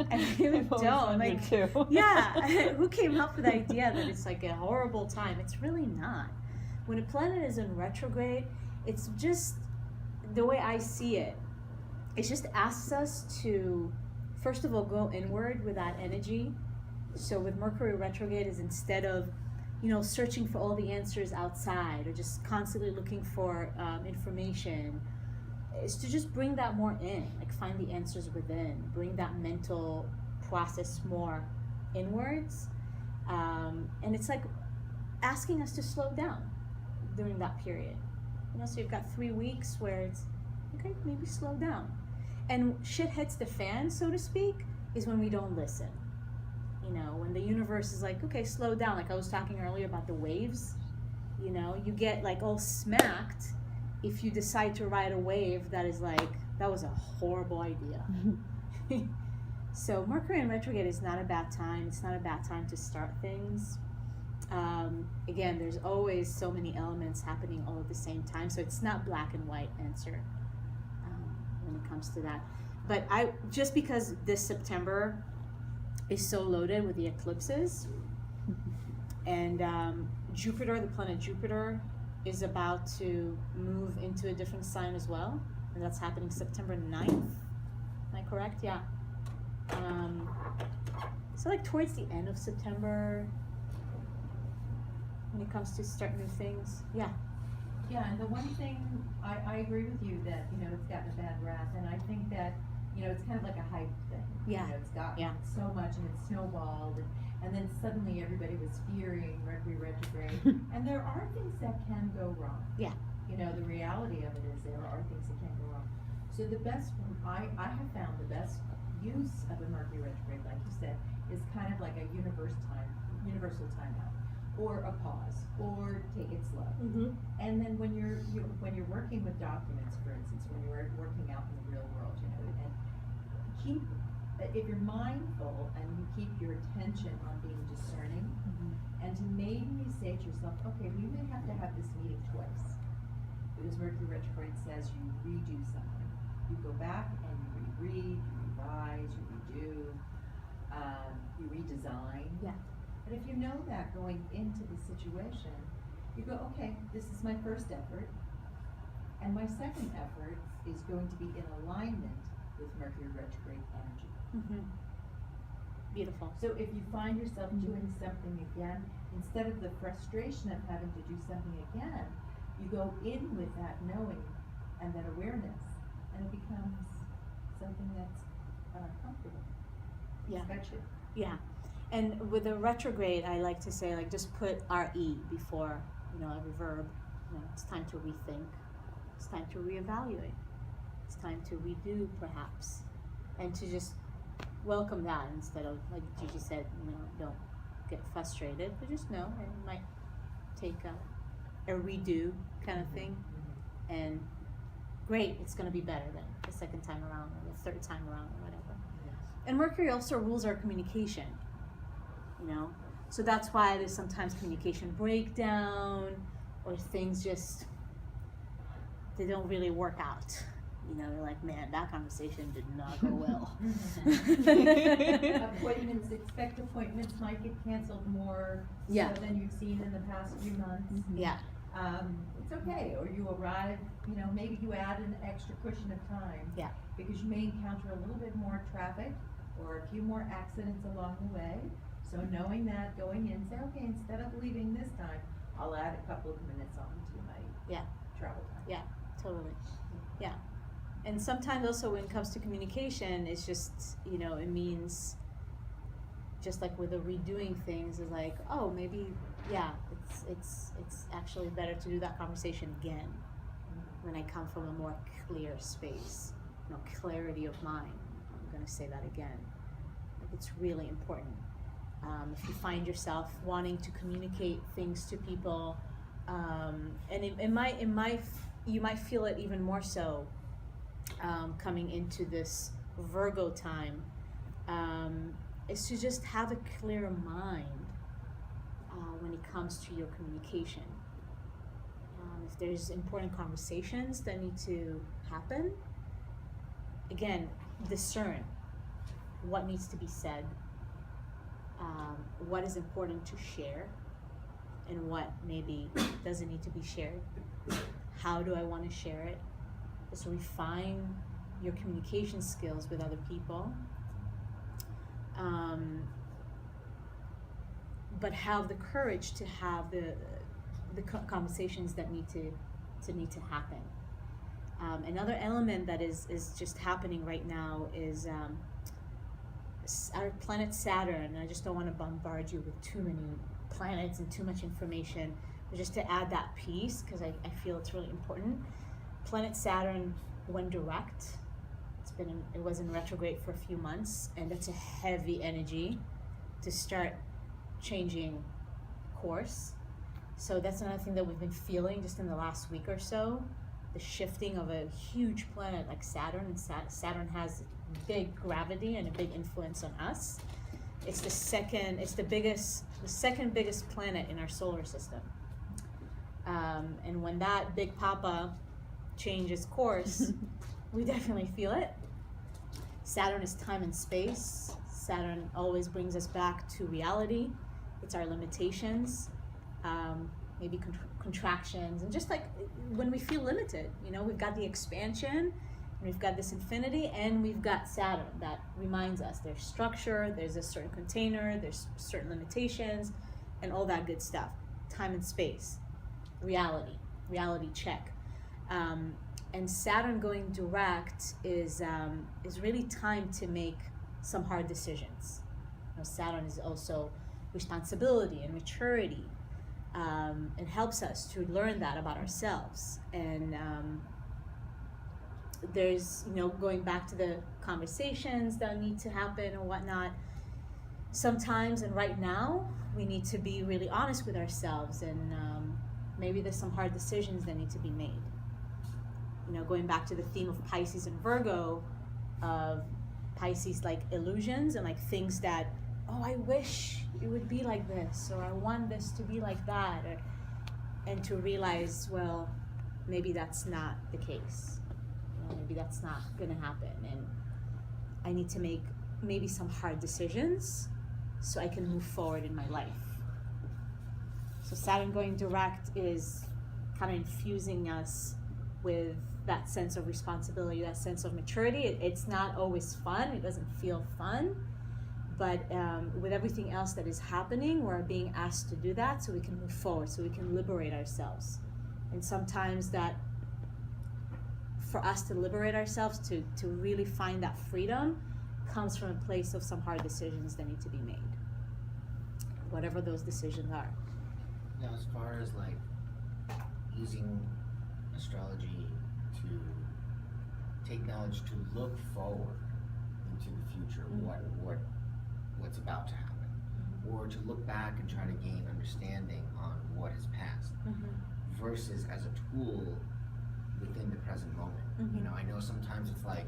I really I've always don't. wondered Like, too. yeah, who came up with the idea that it's like a horrible time? It's really not. When a planet is in retrograde, it's just, the way I see it, it just asks us to, first of all, go inward with that energy. So with Mercury retrograde, is instead of, you know, searching for all the answers outside or just constantly looking for information, is to just bring that more in, like find the answers within, bring that mental process more inwards, and it's like asking us to slow down during that period. You know, so you've got 3 weeks where it's okay, maybe slow down, and shit hits the fan, so to speak, is when we don't listen. You know, when the universe is like, okay, slow down. Like I was talking earlier about the waves. You know, you get like all smacked if you decide to ride a wave that is like, that was a horrible idea. So Mercury in retrograde is not a bad time. It's not a bad time to start things. Again, there's always so many elements happening all at the same time, so it's not black and white answer when it comes to that. But just because this September is so loaded with the eclipses, and Jupiter, the planet Jupiter, is about to move into a different sign as well, and that's happening September 9th. Am I correct? Yeah. So like towards the end of September, when it comes to start new things. Yeah. Yeah, and the one thing, I agree with you that, you know, it's gotten a bad rap, and I think that, you know, it's kind of like a hype thing. Yeah. You know, it's gotten Yeah. so much and it's snowballed, and then suddenly everybody was fearing Mercury retrograde. And there are things that can go wrong. Yeah. You know, the reality of it is there are things that can go wrong. So the best, I have found the best use of a Mercury retrograde, like you said, is kind of like a universal timeout, or a pause, or take it slow. Mm-hmm. And then when you're working with documents, for instance, when you're working out in the real world, you know, and if you're mindful and you keep your attention on being discerning, and to maybe say to yourself, okay, we may have to have this meeting twice, because Mercury retrograde says you redo something. You go back and you reread, you redesign. Yeah. But if you know that going into the situation, you go, okay, this is my first effort, and my second effort is going to be in alignment with Mercury retrograde energy. Mm-hmm. Beautiful. So if you find yourself doing something again, instead of the frustration of having to do something again, you go in with that knowing and that awareness, and it becomes something that's comfortable. Yeah. It's got you. Yeah. And with the retrograde, I like to say, like, just put RE before, every verb. It's time to rethink. It's time to reevaluate. It's time to redo, perhaps. And to just welcome that instead of, like Gigi said, don't get frustrated, but just know it might take a redo kind of thing. And great, it's going to be better than the second time around or the third time around or whatever. And Mercury also rules our communication, so that's why there's sometimes communication breakdown or things just, they don't really work out. You're like, man, that conversation did not go well. Expect appointments might get canceled more Yeah. so than you've seen in the past few months. Yeah. It's okay, or you arrive, maybe you add an extra cushion of time. Yeah. Because you may encounter a little bit more traffic or a few more accidents along the way. So knowing that, going in, say, okay, instead of leaving this time, I'll add a couple of minutes on to my travel time. Yeah, totally. Yeah. And sometimes also when it comes to communication, it's just, it means, just like with the redoing things, is like, oh, maybe, it's actually better to do that conversation again when I come from a more clear space, clarity of mind. I'm going to say that again. Like, it's really important. If you find yourself wanting to communicate things to people, and you might feel it even more so coming into this Virgo time, is to just have a clear mind when it comes to your communication. If there's important conversations that need to happen, again, discern what needs to be said, what is important to share, and what maybe doesn't need to be shared. How do I want to share it? Just refine your communication skills with other people, but have the courage to have the conversations that need to happen. Another element that is just happening right now is our planet Saturn. I just don't want to bombard you with too many planets and too much information, but just to add that piece, because I feel it's really important. Planet Saturn went direct. It was in retrograde for a few months, and that's a heavy energy to start changing course. So that's another thing that we've been feeling just in the last week or so, the shifting of a huge planet like Saturn. And Saturn has big gravity and a big influence on us. It's the second biggest planet in our solar system. And when that big papa changes course, we definitely feel it. Saturn is time and space. Saturn always brings us back to reality. It's our limitations, maybe contractions, and just like when we feel limited, we've got the expansion, and we've got this infinity, and we've got Saturn that reminds us there's structure, there's a certain container, there's certain limitations, and all that good stuff. Time and space, reality check. And Saturn going direct is really time to make some hard decisions. Saturn is also responsibility and maturity. It helps us to learn that about ourselves. And there's, going back to the conversations that need to happen or whatnot, sometimes and right now, we need to be really honest with ourselves, and maybe there's some hard decisions that need to be made. Going back to the theme of Pisces and Virgo, of Pisces like illusions and like things that, oh, I wish it would be like this, or I want this to be like that, and to realize, well, maybe that's not the case. Maybe that's not gonna happen, and I need to make maybe some hard decisions so I can move forward in my life. So Saturn going direct is kind of infusing us with that sense of responsibility, that sense of maturity. It's not always fun. It doesn't feel fun. But with everything else that is happening, we're being asked to do that so we can move forward, so we can liberate ourselves. And sometimes that, for us to liberate ourselves, to really find that freedom, comes from a place of some hard decisions that need to be made. Whatever those decisions are. Now, as far as like using astrology to take knowledge to look forward into the future, what's about to happen, or to look back and try to gain understanding on what has passed, versus as a tool within the present moment. You know, I know sometimes it's like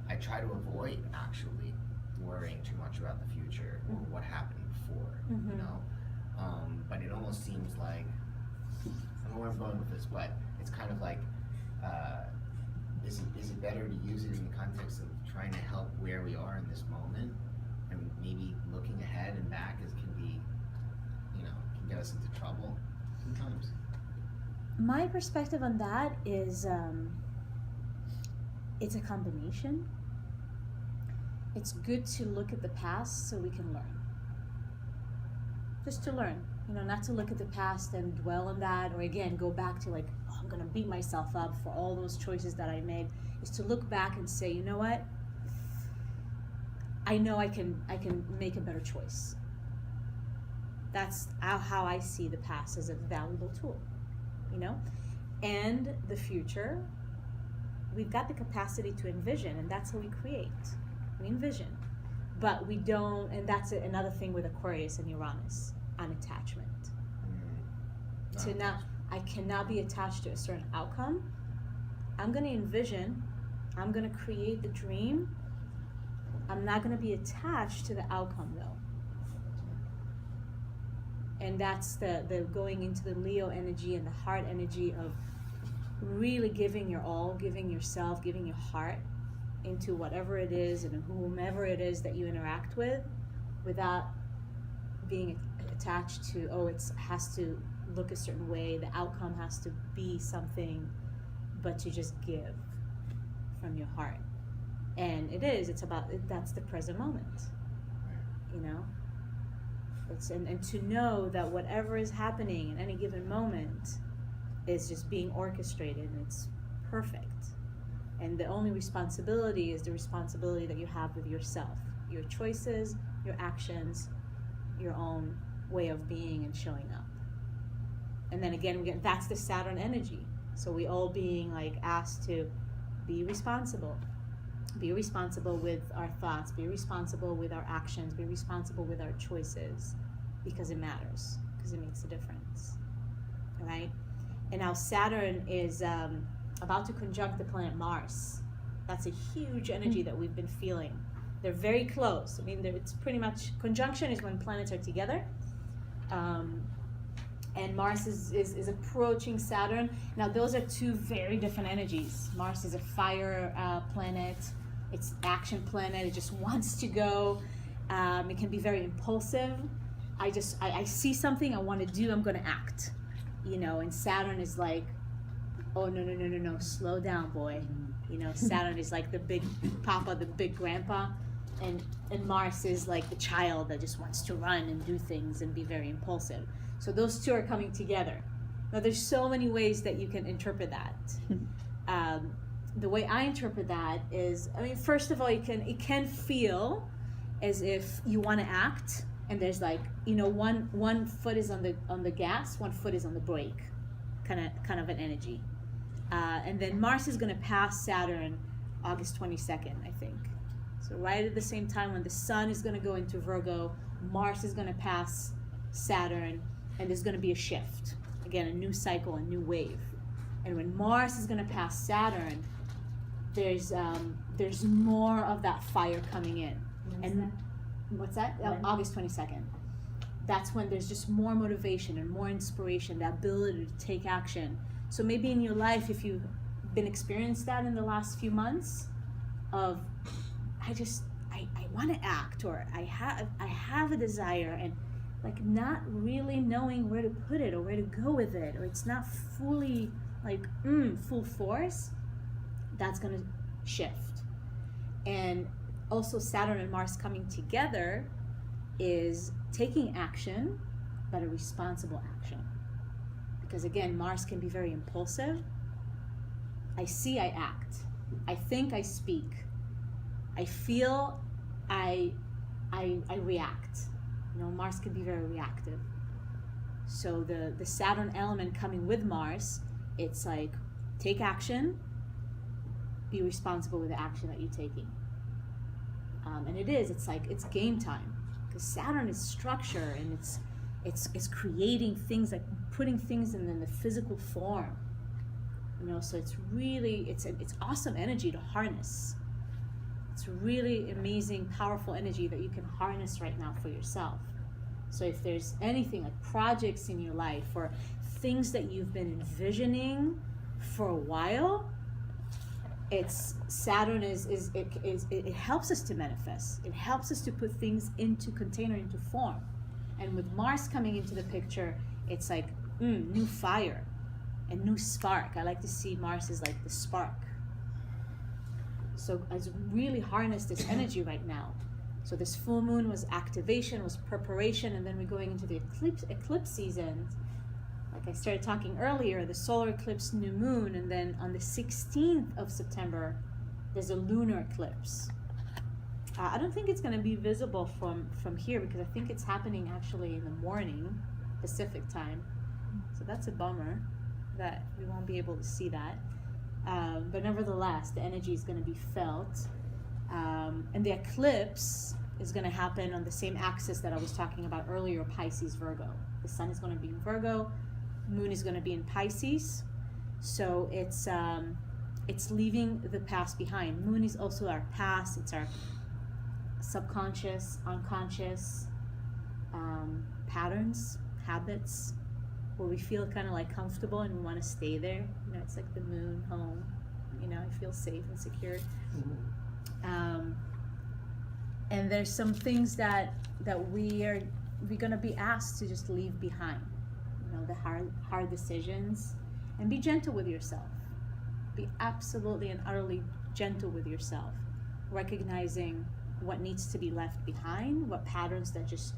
I try to avoid actually worrying too much about the future or what happened before, you know, but it almost seems like, I don't know where I'm going with this, but it's kind of like, is it better to use it in the context of trying to help where we are in this moment, and maybe looking ahead and back can be, you know, can get us into trouble sometimes? My perspective on that is, it's a combination. It's good to look at the past so we can learn. Just to learn, you know, not to look at the past and dwell on that, or again, go back to like, oh, I'm gonna beat myself up for all those choices that I made. Is to look back and say, you know what? I know I can make a better choice. That's how I see the past as a valuable tool, you know? And the future, we've got the capacity to envision, and that's how we create. We envision. But we don't, and that's another thing with Aquarius and Uranus, unattachment. So now, I cannot be attached to a certain outcome. I'm gonna envision, I'm gonna create the dream. I'm not gonna be attached to the outcome though. And that's the going into the Leo energy and the heart energy of really giving your all, giving yourself, giving your heart into whatever it is and whomever it is that you interact with, without being attached to, oh, it has to look a certain way, the outcome has to be something, but to just give from your heart. And it's about, that's the present moment, you know? And to know that whatever is happening in any given moment is just being orchestrated, and it's perfect. And the only responsibility is the responsibility that you have with yourself, your choices, your actions, your own way of being and showing up. And then again, that's the Saturn energy. So we all being like asked to be responsible with our thoughts, be responsible with our actions, be responsible with our choices, because it matters, because it makes a difference, right? And now Saturn is about to conjunct the planet Mars. That's a huge energy that we've been feeling. They're very close. I mean, it's pretty much, conjunction is when planets are together. And Mars is approaching Saturn. Now, those are two very different energies. Mars is a fire planet. It's action planet. It just wants to go. It can be very impulsive. I see something I want to do, I'm going to act. You know, and Saturn is like, oh, no, slow down, boy. You know, Saturn is like the big papa, the big grandpa. And Mars is like the child that just wants to run and do things and be very impulsive. So those two are coming together. Now, there's so many ways that you can interpret that. The way I interpret that is, I mean, first of all, it can feel as if you want to act, and there's like, you know, one foot is on the gas, one foot is on the brake, kind of an energy. And then Mars is going to pass Saturn August 22nd, I think. So right at the same time when the Sun is going to go into Virgo, Mars is going to pass Saturn, and there's going to be a shift. Again, a new cycle, a new wave. And when Mars is going to pass Saturn, there's more of that fire coming in. And what's that? August 22nd. That's when there's just more motivation and more inspiration, the ability to take action. So maybe in your life, if you've been experienced that in the last few months, of I I want to act, or I have a desire, and like not really knowing where to put it or where to go with it, or it's not fully like full force, that's going to shift. And also Saturn and Mars coming together is taking action, but a responsible action. Because again, Mars can be very impulsive. I see, I act. I think, I speak. I feel, I react. You know, Mars can be very reactive. So the Saturn element coming with Mars, it's like, take action, be responsible with the action that you're taking. And it's like, it's game time. Because Saturn is structure, and it's creating things, like putting things in the physical form. You know, so it's really, it's awesome energy to harness. It's really amazing, powerful energy that you can harness right now for yourself. So if there's anything like projects in your life or things that you've been envisioning for a while, it's Saturn it helps us to manifest. It helps us to put things into container, into form. And with Mars coming into the picture, it's like new fire and new spark. I like to see Mars as like the spark. So I really harness this energy right now. So this full moon was activation, was preparation, and then we're going into the eclipse season. Like I started talking earlier, the solar eclipse, new moon, and then on the 16th of September, there's a lunar eclipse. I don't think it's going to be visible from here, because I think it's happening actually in the morning, Pacific time. So that's a bummer that we won't be able to see that. But nevertheless, the energy is going to be felt. And the eclipse is going to happen on the same axis that I was talking about earlier, Pisces, Virgo. The sun is going to be in Virgo, moon is going to be in Pisces. So it's leaving the past behind. Moon is also our past. It's our subconscious, unconscious patterns, habits, where we feel kind of like comfortable and we want to stay there. You know, it's like the moon home. You know, I feel safe and secure. And there's some things that we're gonna be asked to just leave behind. You know, the hard decisions, and be gentle with yourself. Be absolutely and utterly gentle with yourself, recognizing what needs to be left behind, what patterns that just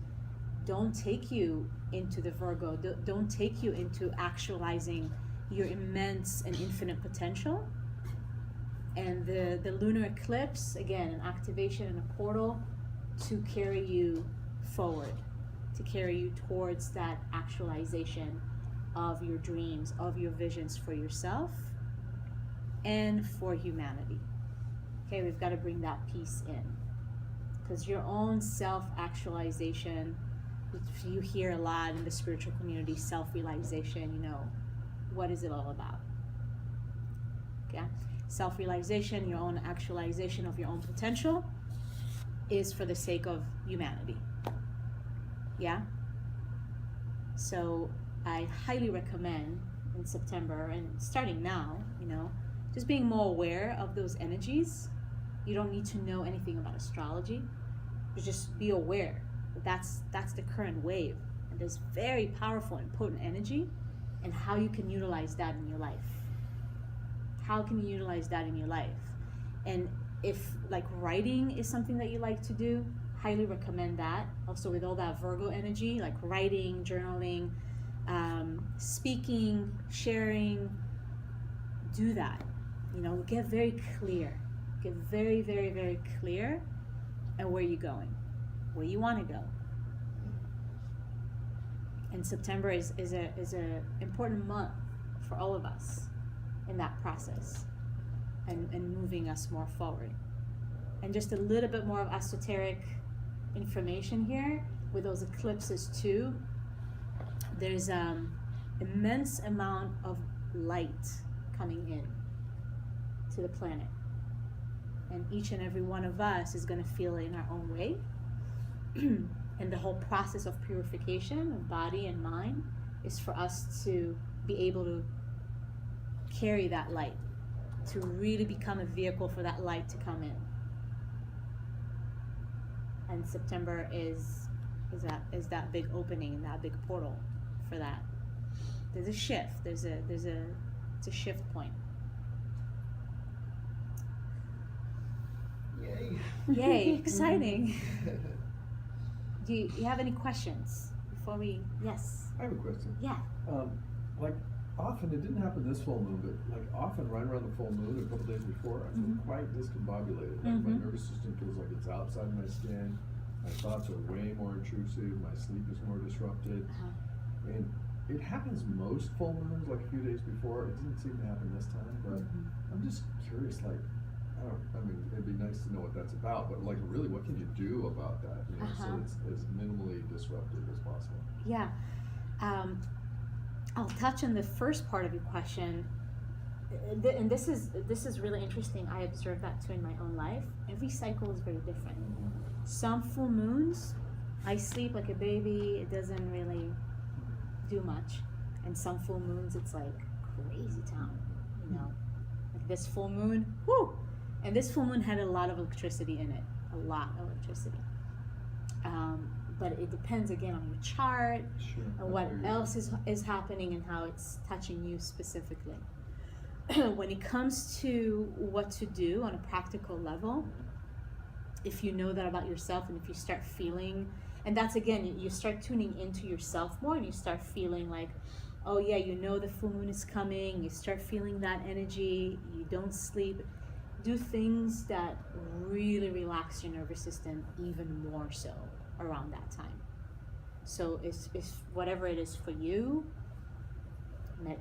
don't take you into the Virgo, don't take you into actualizing your immense and infinite potential. And the lunar eclipse, again, an activation and a portal to carry you forward, to carry you towards that actualization of your dreams, of your visions for yourself and for humanity. Okay, we've got to bring that piece in, because your own self-actualization, you hear a lot in the spiritual community, self-realization, you know, what is it all about? Okay, self-realization, your own actualization of your own potential is for the sake of humanity. Yeah? So I highly recommend in September, and starting now, you know, just being more aware of those energies. You don't need to know anything about astrology, but just be aware that that's the current wave, and there's very powerful and potent energy, and how you can utilize that in your life. How can you utilize that in your life? And if like writing is something that you like to do, highly recommend that. Also with all that Virgo energy, like writing, journaling, speaking, sharing, do that. You know, get very clear. Get very, very, very clear at where you're going, where you want to go. And September is a important month for all of us in that process, and moving us more forward. And just a little bit more of esoteric information here with those eclipses too. There's immense amount of light coming in to the planet, and each and every one of us is going to feel it in our own way. And the whole process of purification of body and mind is for us to be able to carry that light, to really become a vehicle for that light to come in. and September is that big opening, that big portal for that. There's a shift. It's a shift point. Yay. Yay! Exciting. Do you have any questions before we? Yes. I have a question. Yeah. Like, often, it didn't happen this full moon, but like often right around the full moon, a couple days before, I feel quite discombobulated. Like my nervous system feels like it's outside my skin. My thoughts are way more intrusive. My sleep is more disrupted. And it happens most full moons, like a few days before. It didn't seem to happen this time, but I'm just curious, like, I mean, it'd be nice to know what that's about, but like, really, what can you do about that, you know, so it's as minimally disruptive as possible? Yeah. I'll touch on the first part of your question, and this is really interesting. I observed that too in my own life. Every cycle is very different. Some full moons, I sleep like a baby. It doesn't really do much, and some full moons, it's like crazy town. You know, like this full moon, whoo! And this full moon had a lot of electricity in it, a lot of electricity. But it depends again on your chart, and what else is happening and how it's touching you specifically. When it comes to what to do on a practical level, if you know that about yourself and if you start feeling, and that's again, you start tuning into yourself more and you start feeling like, oh yeah, you know the full moon is coming, you start feeling that energy, you don't sleep, do things that really relax your nervous system even more so around that time. So it's whatever it is for you,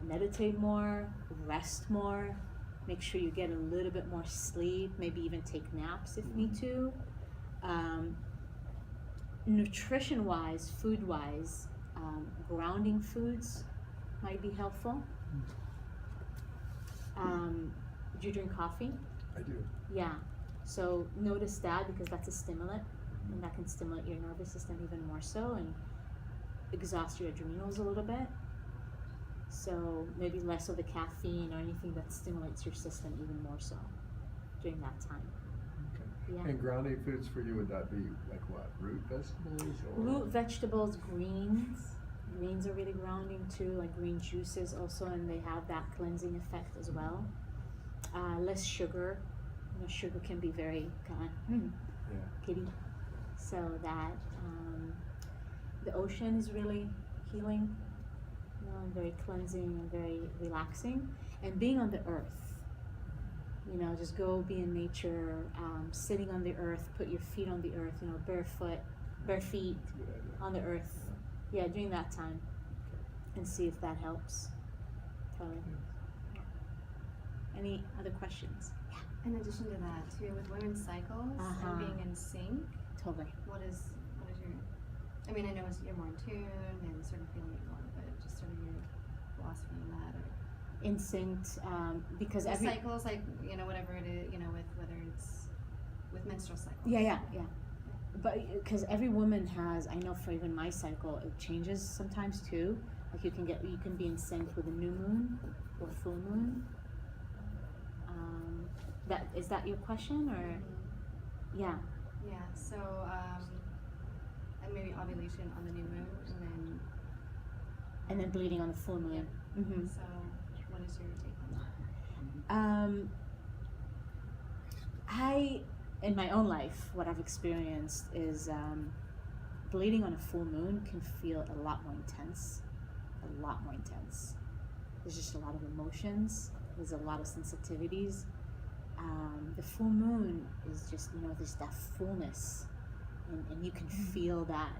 meditate more, rest more, make sure you get a little bit more sleep, maybe even take naps if need to. Nutrition wise, food wise, grounding foods might be helpful. Do you drink coffee? I do. Yeah, so notice that, because that's a stimulant, and that can stimulate your nervous system even more so and exhaust your adrenals a little bit. So maybe less of the caffeine or anything that stimulates your system even more so during that time. Okay. Yeah. And grounding foods for you, would that be like what, root vegetables? Or? Root vegetables, greens. Greens are really grounding too, like green juices also, and they have that cleansing effect as well. Less sugar. You know, sugar can be very giddy. So that the ocean is really healing, you know, and very cleansing and very relaxing. And being on the earth, you know, just go be in nature, sitting on the earth, put your feet on the earth, you know, bare feet on the earth. Yeah, during that time, and see if that helps. Totally. Any other questions? In addition to that, too, with women's cycles and being in sync, Totally. what is your, I mean, I know you're more in tune and sort of feeling it more, but just sort of your philosophy on that, or Instinct, because the every cycles, like, you know, whatever it is, you know, with whether it's with menstrual cycles. yeah. But because every woman has, I know for even my cycle, it changes sometimes too. Like you can be in sync with a new moon or full moon. That is that your question or? Yeah. Yeah. So, and maybe ovulation on the new moon, And then bleeding on the full moon. Yeah. Mm-hmm. So, what is your take on that? In my own life, what I've experienced is bleeding on a full moon can feel a lot more intense. There's just a lot of emotions. There's a lot of sensitivities. The full moon is just, you know, there's that fullness, and you can feel that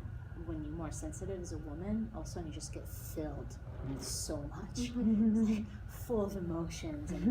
when you're more sensitive as a woman. Also, and you just get filled with so much, it's like full of emotions and